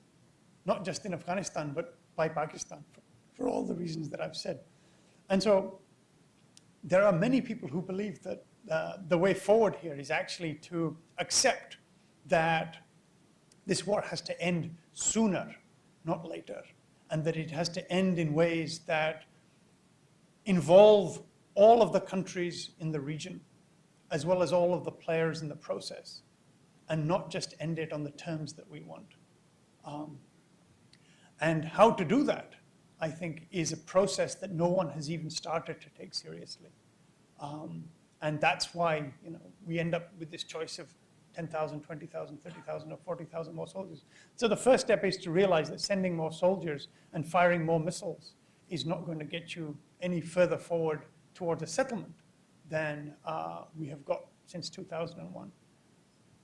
not just in Afghanistan, but by Pakistan, for all the reasons that I've said. And so there are many people who believe that the way forward here is actually to accept that this war has to end sooner, not later, and that it has to end in ways that involve all of the countries in the region, as well as all of the players in the process, and not just end it on the terms that we want. And how to do that, I think, is a process that no one has even started to take seriously. And that's why we end up with this choice of 10,000, 20,000, 30,000, or 40,000 more soldiers. So the first step is to realize that sending more soldiers and firing more missiles is not going to get you any further forward towards a settlement than we have got since 2001.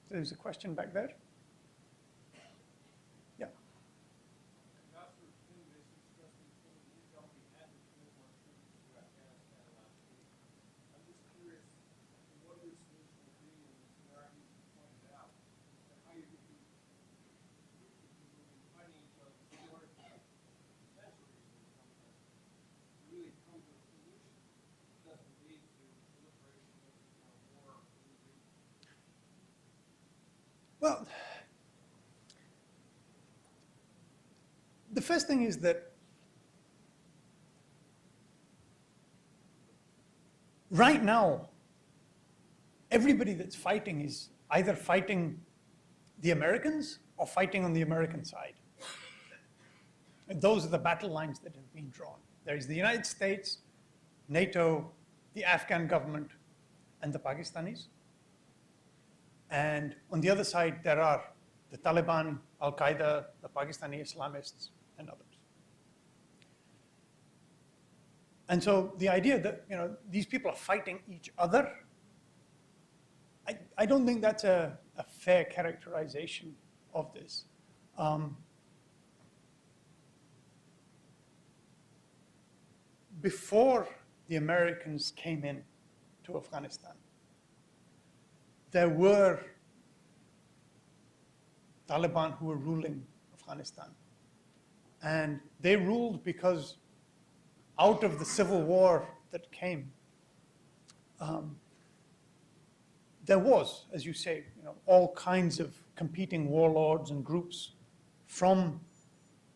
So there's a question back there. Yeah. Well, the first thing is that right now, everybody that's fighting is either fighting the Americans or fighting on the American side. And those are the battle lines that have been drawn. There is the United States, NATO, the Afghan government, and the Pakistanis. And on the other side, there are the Taliban, Al-Qaeda, the Pakistani Islamists, and others. And so the idea that these people are fighting each other, I don't think that's a fair characterization of this. Before the Americans came in to Afghanistan, there were Taliban who were ruling Afghanistan. And they ruled because out of the civil war that came, there was, as you say, all kinds of competing warlords and groups from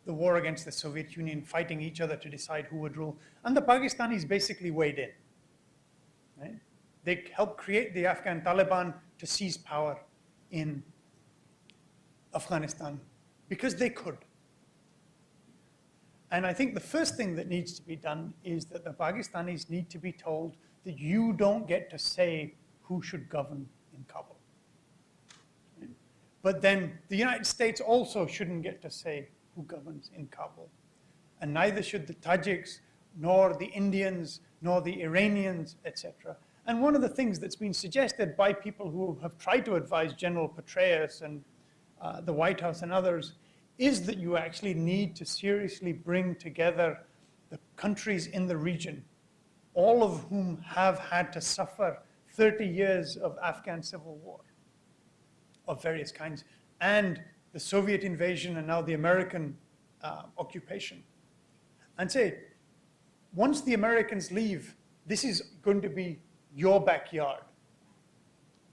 the war against the Soviet Union fighting each other to decide who would rule. And the Pakistanis basically weighed in. Right? They helped create the Afghan Taliban to seize power in Afghanistan because they could. And I think the first thing that needs to be done is that the Pakistanis need to be told that you don't get to say who should govern in Kabul. But then the United States also shouldn't get to say who governs in Kabul. And neither should the Tajiks, nor the Indians, nor the Iranians, etc. And one of the things that's been suggested by people who have tried to advise General Petraeus and the White House and others is that you actually need to seriously bring together the countries in the region, all of whom have had to suffer 30 years of Afghan civil war of various kinds, and the Soviet invasion and now the American occupation. And say, once the Americans leave, this is going to be your backyard.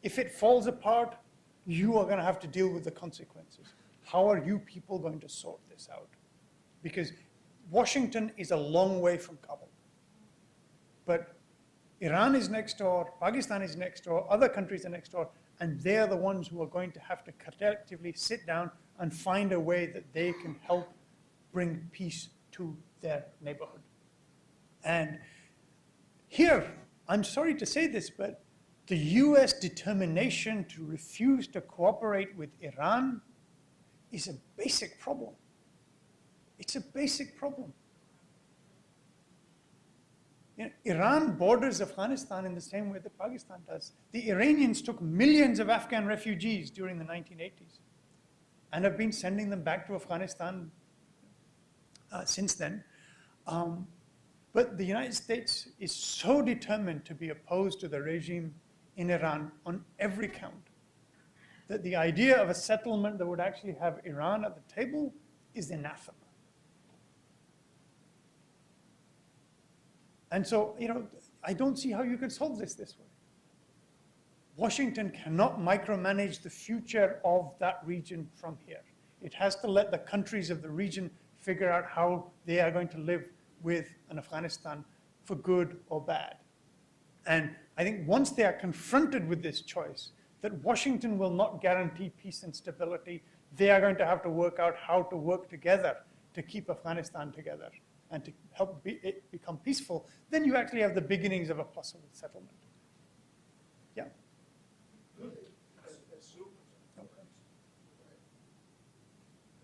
If it falls apart, you are going to have to deal with the consequences. How are you people going to sort this out? Because Washington is a long way from Kabul. But Iran is next door, Pakistan is next door, other countries are next door, and they're the ones who are going to have to collectively sit down and find a way that they can help bring peace to their neighborhood. And here, I'm sorry to say this, but the US determination to refuse to cooperate with Iran is a basic problem. It's a basic problem. Iran borders Afghanistan in the same way that Pakistan does. The Iranians took millions of Afghan refugees during the 1980s and have been sending them back to Afghanistan since then. But the United States is so determined to be opposed to the regime in Iran on every count that the idea of a settlement that would actually have Iran at the table is anathema. And so, I don't see how you could solve this way. Washington cannot micromanage the future of that region from here. It has to let the countries of the region figure out how they are going to live with an Afghanistan for good or bad. And I think once they are confronted with this choice, that Washington will not guarantee peace and stability, they are going to have to work out how to work together to keep Afghanistan together and to help it become peaceful, then you actually have the beginnings of a possible settlement. Yeah?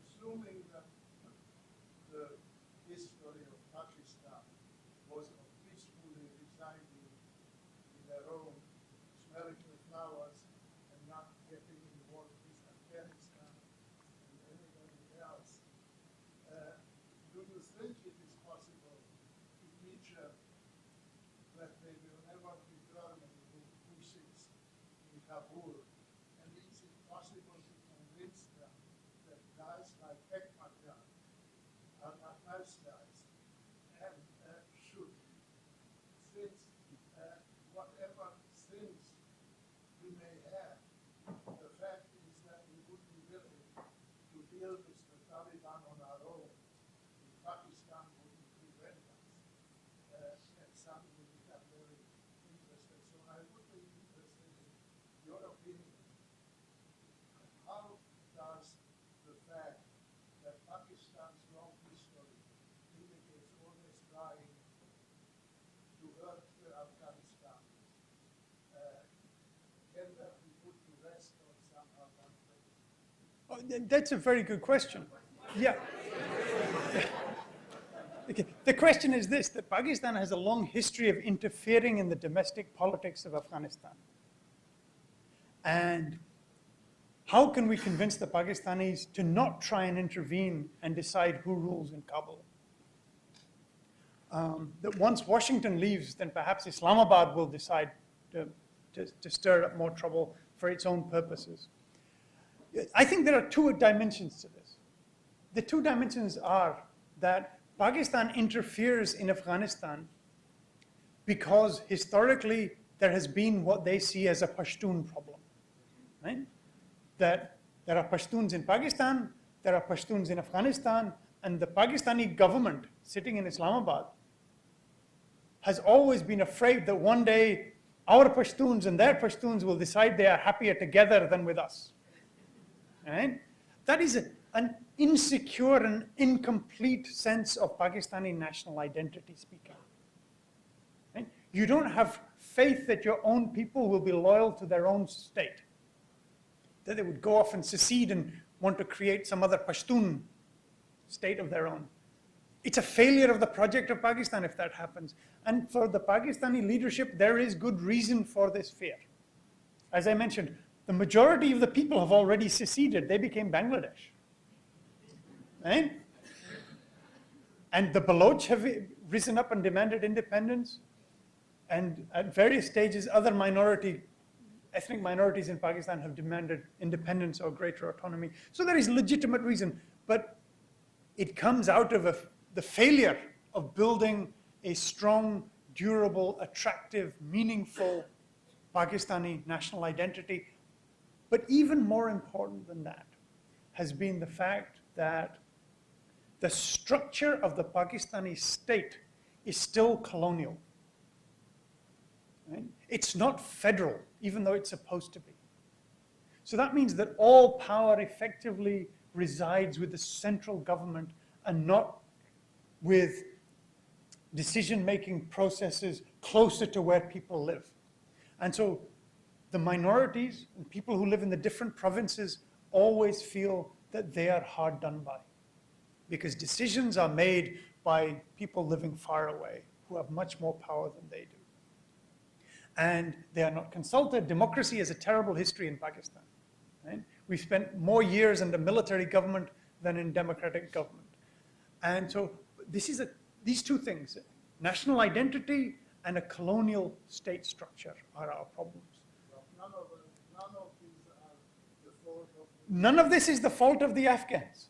Assuming that the history of Pakistan was of peacefully residing in their own, smelling the flowers and not getting involved with Afghanistan and anybody else, do you think it is possible to picture that they will never be Germany who pushes in Kabul? And is it possible to convince them that guys like Ekmakan are not nice guys and should fit whatever things we may have? The fact is that we would be willing to deal with the Taliban on our own. Pakistan wouldn't prevent us, and some would become very interested. So I would be interested in your opinion. How does the fact that Pakistan's long history indicates always trying to hurt Afghanistan, can that be put to rest or somehow done for? Oh, that's a very good question. Yeah. Okay. The question is this, that Pakistan has a long history of interfering in the domestic politics of Afghanistan. And how can we convince the Pakistanis to not try and intervene and decide who rules in Kabul? That once Washington leaves, then perhaps Islamabad will decide to stir up more trouble for its own purposes. I think there are two dimensions to this. The two dimensions are that Pakistan interferes in Afghanistan because historically there has been what they see as a Pashtun problem, right? That there are Pashtuns in Pakistan, there are Pashtuns in Afghanistan, and the Pakistani government sitting in Islamabad has always been afraid that one day our Pashtuns and their Pashtuns will decide they are happier together than with us, right? That is an insecure and incomplete sense of Pakistani national identity speaking. Right? You don't have faith that your own people will be loyal to their own state, that they would go off and secede and want to create some other Pashtun state of their own. It's a failure of the project of Pakistan if that happens. And for the Pakistani leadership, there is good reason for this fear. As I mentioned, the majority of the people have already seceded. They became Bangladesh. Right? And the Baloch have risen up and demanded independence. And at various stages, other ethnic minorities in Pakistan have demanded independence or greater autonomy. So there is legitimate reason. But it comes out of the failure of building a strong, durable, attractive, meaningful Pakistani national identity. But even more important than that has been the fact that the structure of the Pakistani state is still colonial. Right? It's not federal, even though it's supposed to be. So that means that all power effectively resides with the central government and not with decision-making processes closer to where people live. And so the minorities and people who live in the different provinces always feel that they are hard done by, because decisions are made by people living far away who have much more power than they do. And they are not consulted. Democracy has a terrible history in Pakistan. Right? We've spent more years under military government than in democratic government. And so these two things, national identity and a colonial state structure are our problems. None of these are the fault of None of this is the fault of the Afghans.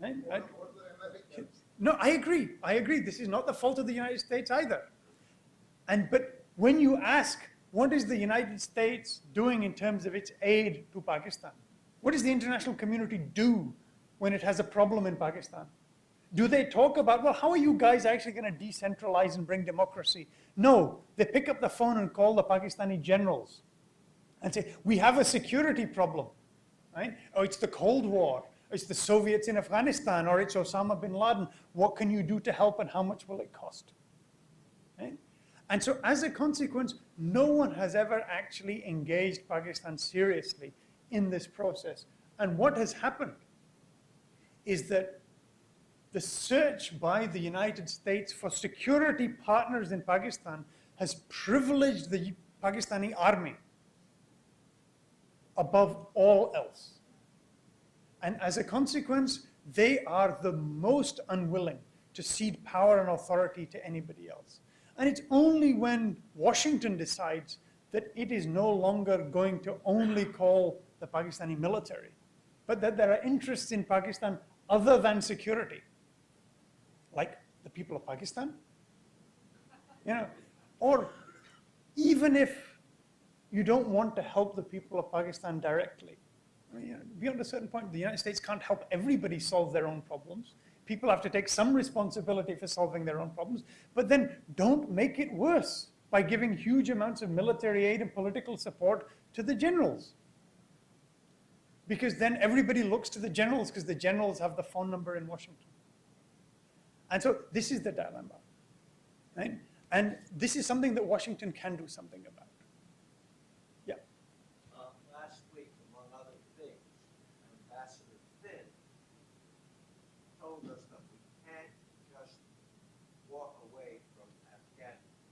Right? or the Americans. No, I agree. I agree. This is not the fault of the United States either. But when you ask, what is the United States doing in terms of its aid to Pakistan? What does the international community do when it has a problem in Pakistan? Do they talk about, well, how are you guys actually going to decentralize and bring democracy? No, they pick up the phone and call the Pakistani generals and say, we have a security problem, right? Oh, it's the Cold War, it's the Soviets in Afghanistan, or it's Osama bin Laden. What can you do to help and how much will it cost? Right? And so as a consequence, no one has ever actually engaged Pakistan seriously in this process. And what has happened is that the search by the United States for security partners in Pakistan has privileged the Pakistani army above all else. And as a consequence, they are the most unwilling to cede power and authority to anybody else. And it's only when Washington decides that it is no longer going to only call the Pakistani military, but that there are interests in Pakistan other than security, like the people of Pakistan, or even if you don't want to help the people of Pakistan directly. Beyond a certain point, the United States can't help everybody solve their own problems. People have to take some responsibility for solving their own problems, but then don't make it worse by giving huge amounts of military aid and political support to the generals. Because then everybody looks to the generals because the generals have the phone number in Washington. And so this is the dilemma, right? And this is something that Washington can do something about. Yeah. Last week, among other things, Ambassador Finn told us that we can't just walk away from Afghanistan,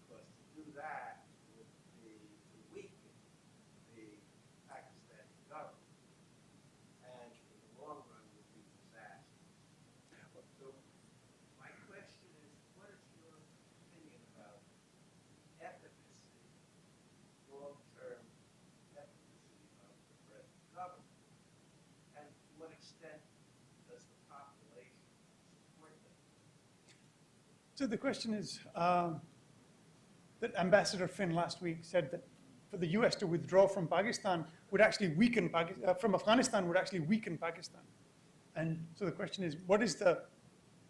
because to do that would be to weaken the Pakistani government, and in the long run would be disastrous. So my question is, what is your opinion about efficacy, long-term efficacy of the present government, and to what extent does the population support them? So the question is that Ambassador Finn last week said that for the US to withdraw from Pakistan would actually weaken from Afghanistan would actually weaken Pakistan. And so the question is, what is the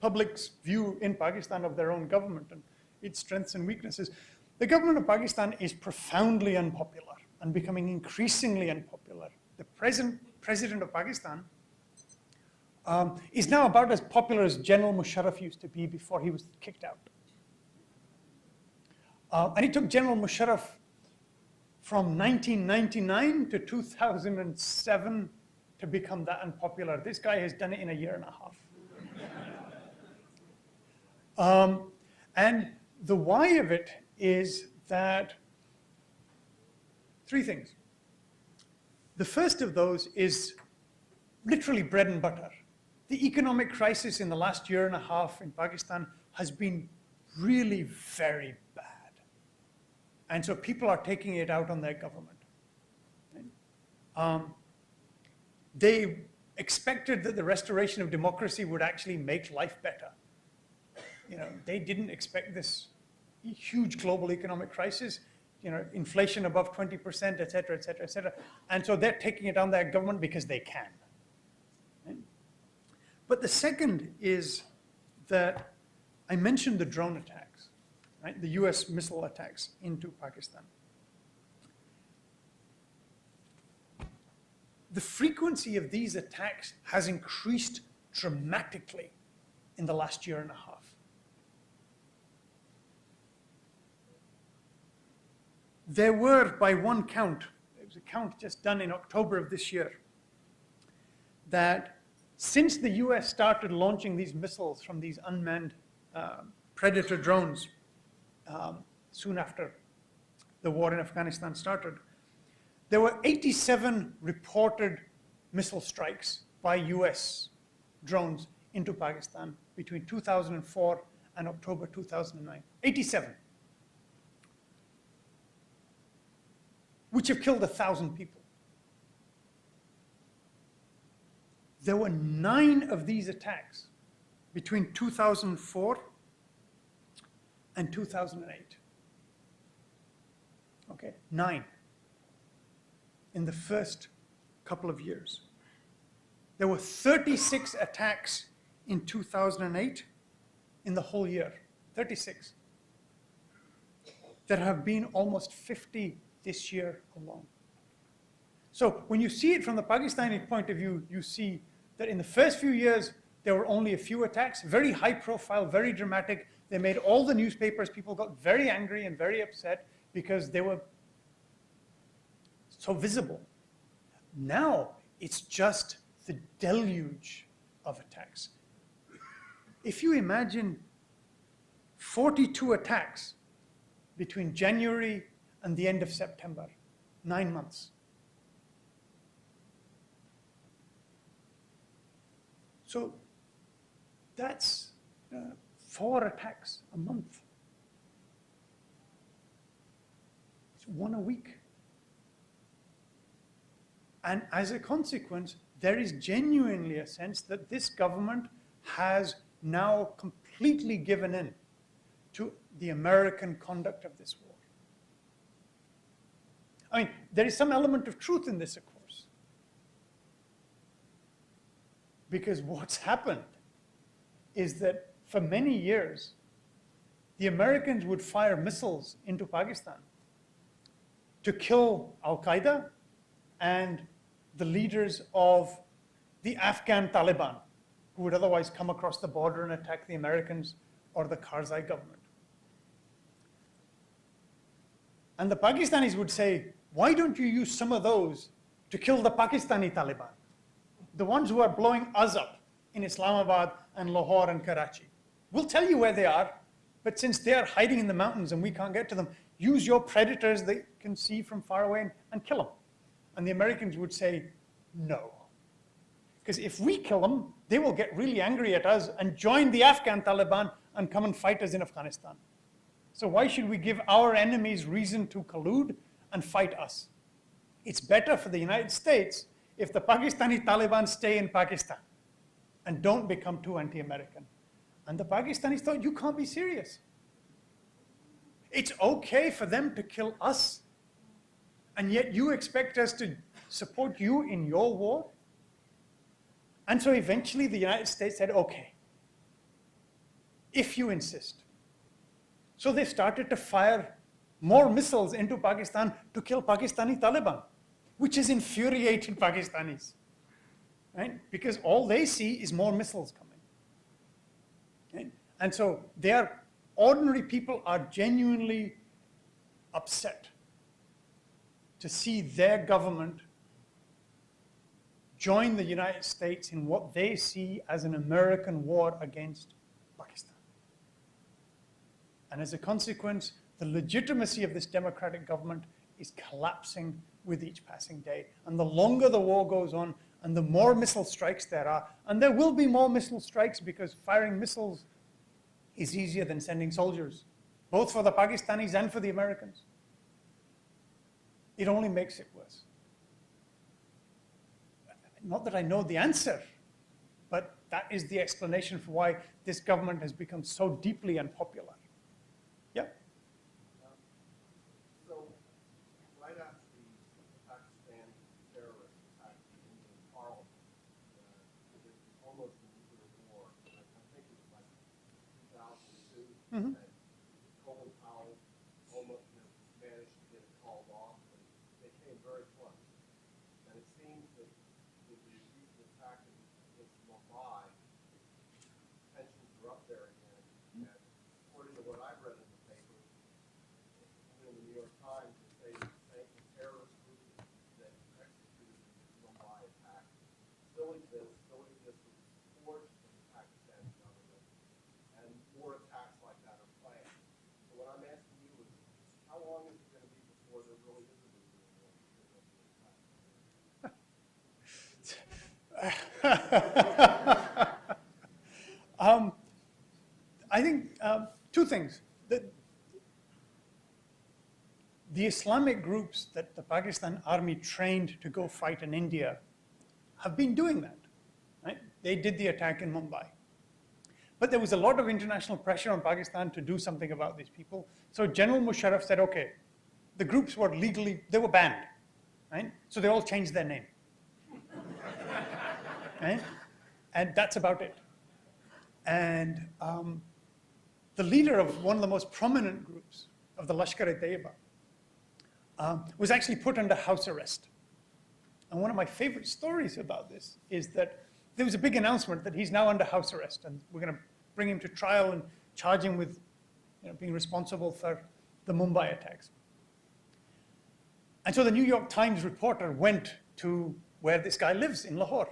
public's view in Pakistan of their own government and its strengths and weaknesses? The government of Pakistan is profoundly unpopular and becoming increasingly unpopular. The present president of Pakistan is now about as popular as General Musharraf used to be before he was kicked out. And it took General Musharraf from 1999 to 2007 to become that unpopular. This guy has done it in a year and a half. And the why of it is that three things. The first of those is literally bread and butter. The economic crisis in the last year and a half in Pakistan has been really very bad. And so people are taking it out on their government. They expected that the restoration of democracy would actually make life better. They didn't expect this huge global economic crisis, inflation above 20%, et cetera, et cetera, et cetera. And so they're taking it on their government because they can. Right? But the second is that I mentioned the drone attacks, right? The US missile attacks into Pakistan. The frequency of these attacks has increased dramatically in the last year and a half. There were, by one count, it was a count just done in October of this year, that since the US started launching these missiles from these unmanned Predator drones soon after the war in Afghanistan started, there were 87 reported missile strikes by US drones into Pakistan between 2004 and October 2009. 87. Which have killed 1,000 people. There were 9 of these attacks between 2004 and 2008. Okay, 9 in the first couple of years. There were 36 attacks in 2008 in the whole year, 36. There have been almost 50 this year alone. So when you see it from the Pakistani point of view, you see that in the first few years, there were only a few attacks, very high profile, very dramatic. They made all the newspapers, people got very angry and very upset because they were so visible. Now, it's just the deluge of attacks. If you imagine 42 attacks between January and the end of September, 9 months. So that's 4 attacks a month. It's 1 a week. And as a consequence, there is genuinely a sense that this government has now completely given in to the American conduct of this war. I mean, there is some element of truth in this, of course. Because what's happened is that for many years, the Americans would fire missiles into Pakistan to kill Al-Qaeda and the leaders of the Afghan Taliban, who would otherwise come across the border and attack the Americans or the Karzai government. And the Pakistanis would say, why don't you use some of those to kill the Pakistani Taliban? The ones who are blowing us up in Islamabad and Lahore and Karachi. We'll tell you where they are, but since they are hiding in the mountains and we can't get to them, use your predators they can see from far away and kill them. And the Americans would say, no. Because if we kill them, they will get really angry at us and join the Afghan Taliban and come and fight us in Afghanistan. So why should we give our enemies reason to collude and fight us? It's better for the United States if the Pakistani Taliban stay in Pakistan and don't become too anti-American. And the Pakistanis thought, you can't be serious. It's okay for them to kill us, and yet you expect us to support you in your war? And so eventually the United States said, okay, if you insist. So they started to fire more missiles into Pakistan to kill Pakistani Taliban, which has infuriated Pakistanis, right? Because all they see is more missiles coming. Right? And so ordinary people are genuinely upset to see their government join the United States in what they see as an American war against Pakistan. And as a consequence, the legitimacy of this democratic government is collapsing with each passing day. And the longer the war goes on, and the more missile strikes there are, and there will be more missile strikes because firing missiles is easier than sending soldiers, both for the Pakistanis and for the Americans. It only makes it worse. Not that I know the answer, but that is the explanation for why this government has become so deeply unpopular. Yeah? So, right after the Pakistan terrorist attack in Parliament, it was almost a nuclear war. I think it was like 2002, and Colin Powell almost managed to get it called off, and they came very close. And it seems that with the recent attack against Mumbai, tensions are up there again. And according to what I've read in the paper, in the New York Times, they say the terrorist group that executed the Mumbai attack still exists with support of the Pakistani government, and more attacks like that are planned. So what I'm asking you is, how long is it going to be before there really is a nuclear war? I think two things. The Islamic groups that the Pakistan army trained to go fight in India have been doing that. Right? They did the attack in Mumbai. But there was a lot of international pressure on Pakistan to do something about these people. So General Musharraf said, okay, the groups were legally, they were banned. Right? So they all changed their name. Right? And that's about it. And the leader of one of the most prominent groups of the Lashkar-e-Taiba was actually put under house arrest. And one of my favorite stories about this is that there was a big announcement that he's now under house arrest, and we're going to bring him to trial and charge him with being responsible for the Mumbai attacks. And so the New York Times reporter went to where this guy lives in Lahore.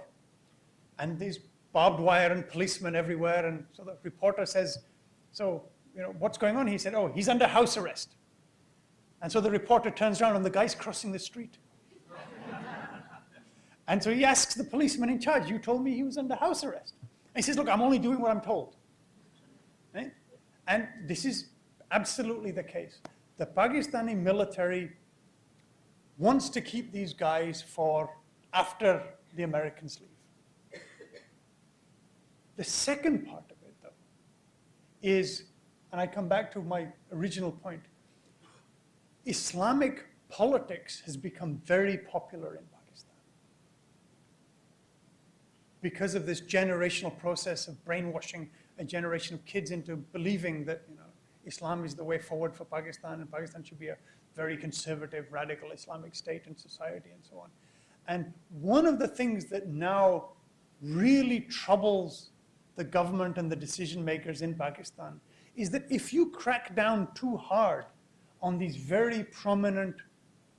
And there's barbed wire and policemen everywhere. And so the reporter says, so, what's going on? He said, oh, he's under house arrest. And so the reporter turns around and the guy's crossing the street. And so he asks the policeman in charge, you told me he was under house arrest. And he says, look, I'm only doing what I'm told. Right? And this is absolutely the case. The Pakistani military wants to keep these guys for after the Americans leave. The second part of it, though, is, and I come back to my original point, Islamic politics has become very popular in Pakistan because of this generational process of brainwashing a generation of kids into believing that Islam is the way forward for Pakistan, and Pakistan should be a very conservative, radical Islamic state and society and so on. And one of the things that now really troubles the government and the decision makers in Pakistan is that if you crack down too hard on these very prominent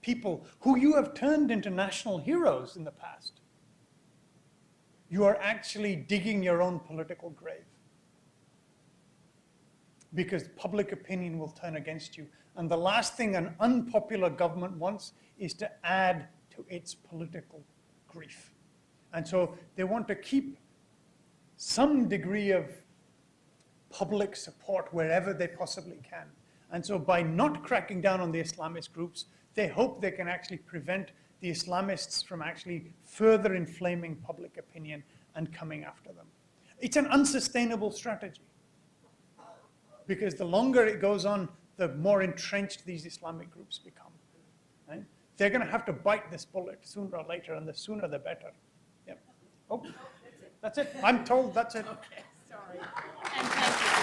people who you have turned into national heroes in the past, you are actually digging your own political grave. Because public opinion will turn against you. And the last thing an unpopular government wants is to add to its political grief. And so they want to keep some degree of public support wherever they possibly can. And so by not cracking down on the Islamist groups, they hope they can actually prevent the Islamists from actually further inflaming public opinion and coming after them. It's an unsustainable strategy, because the longer it goes on, the more entrenched these Islamic groups become. Right? They're going to have to bite this bullet sooner or later, and the sooner the better. Yep. Oh, that's it. I'm told that's it. Okay, sorry. And thank you.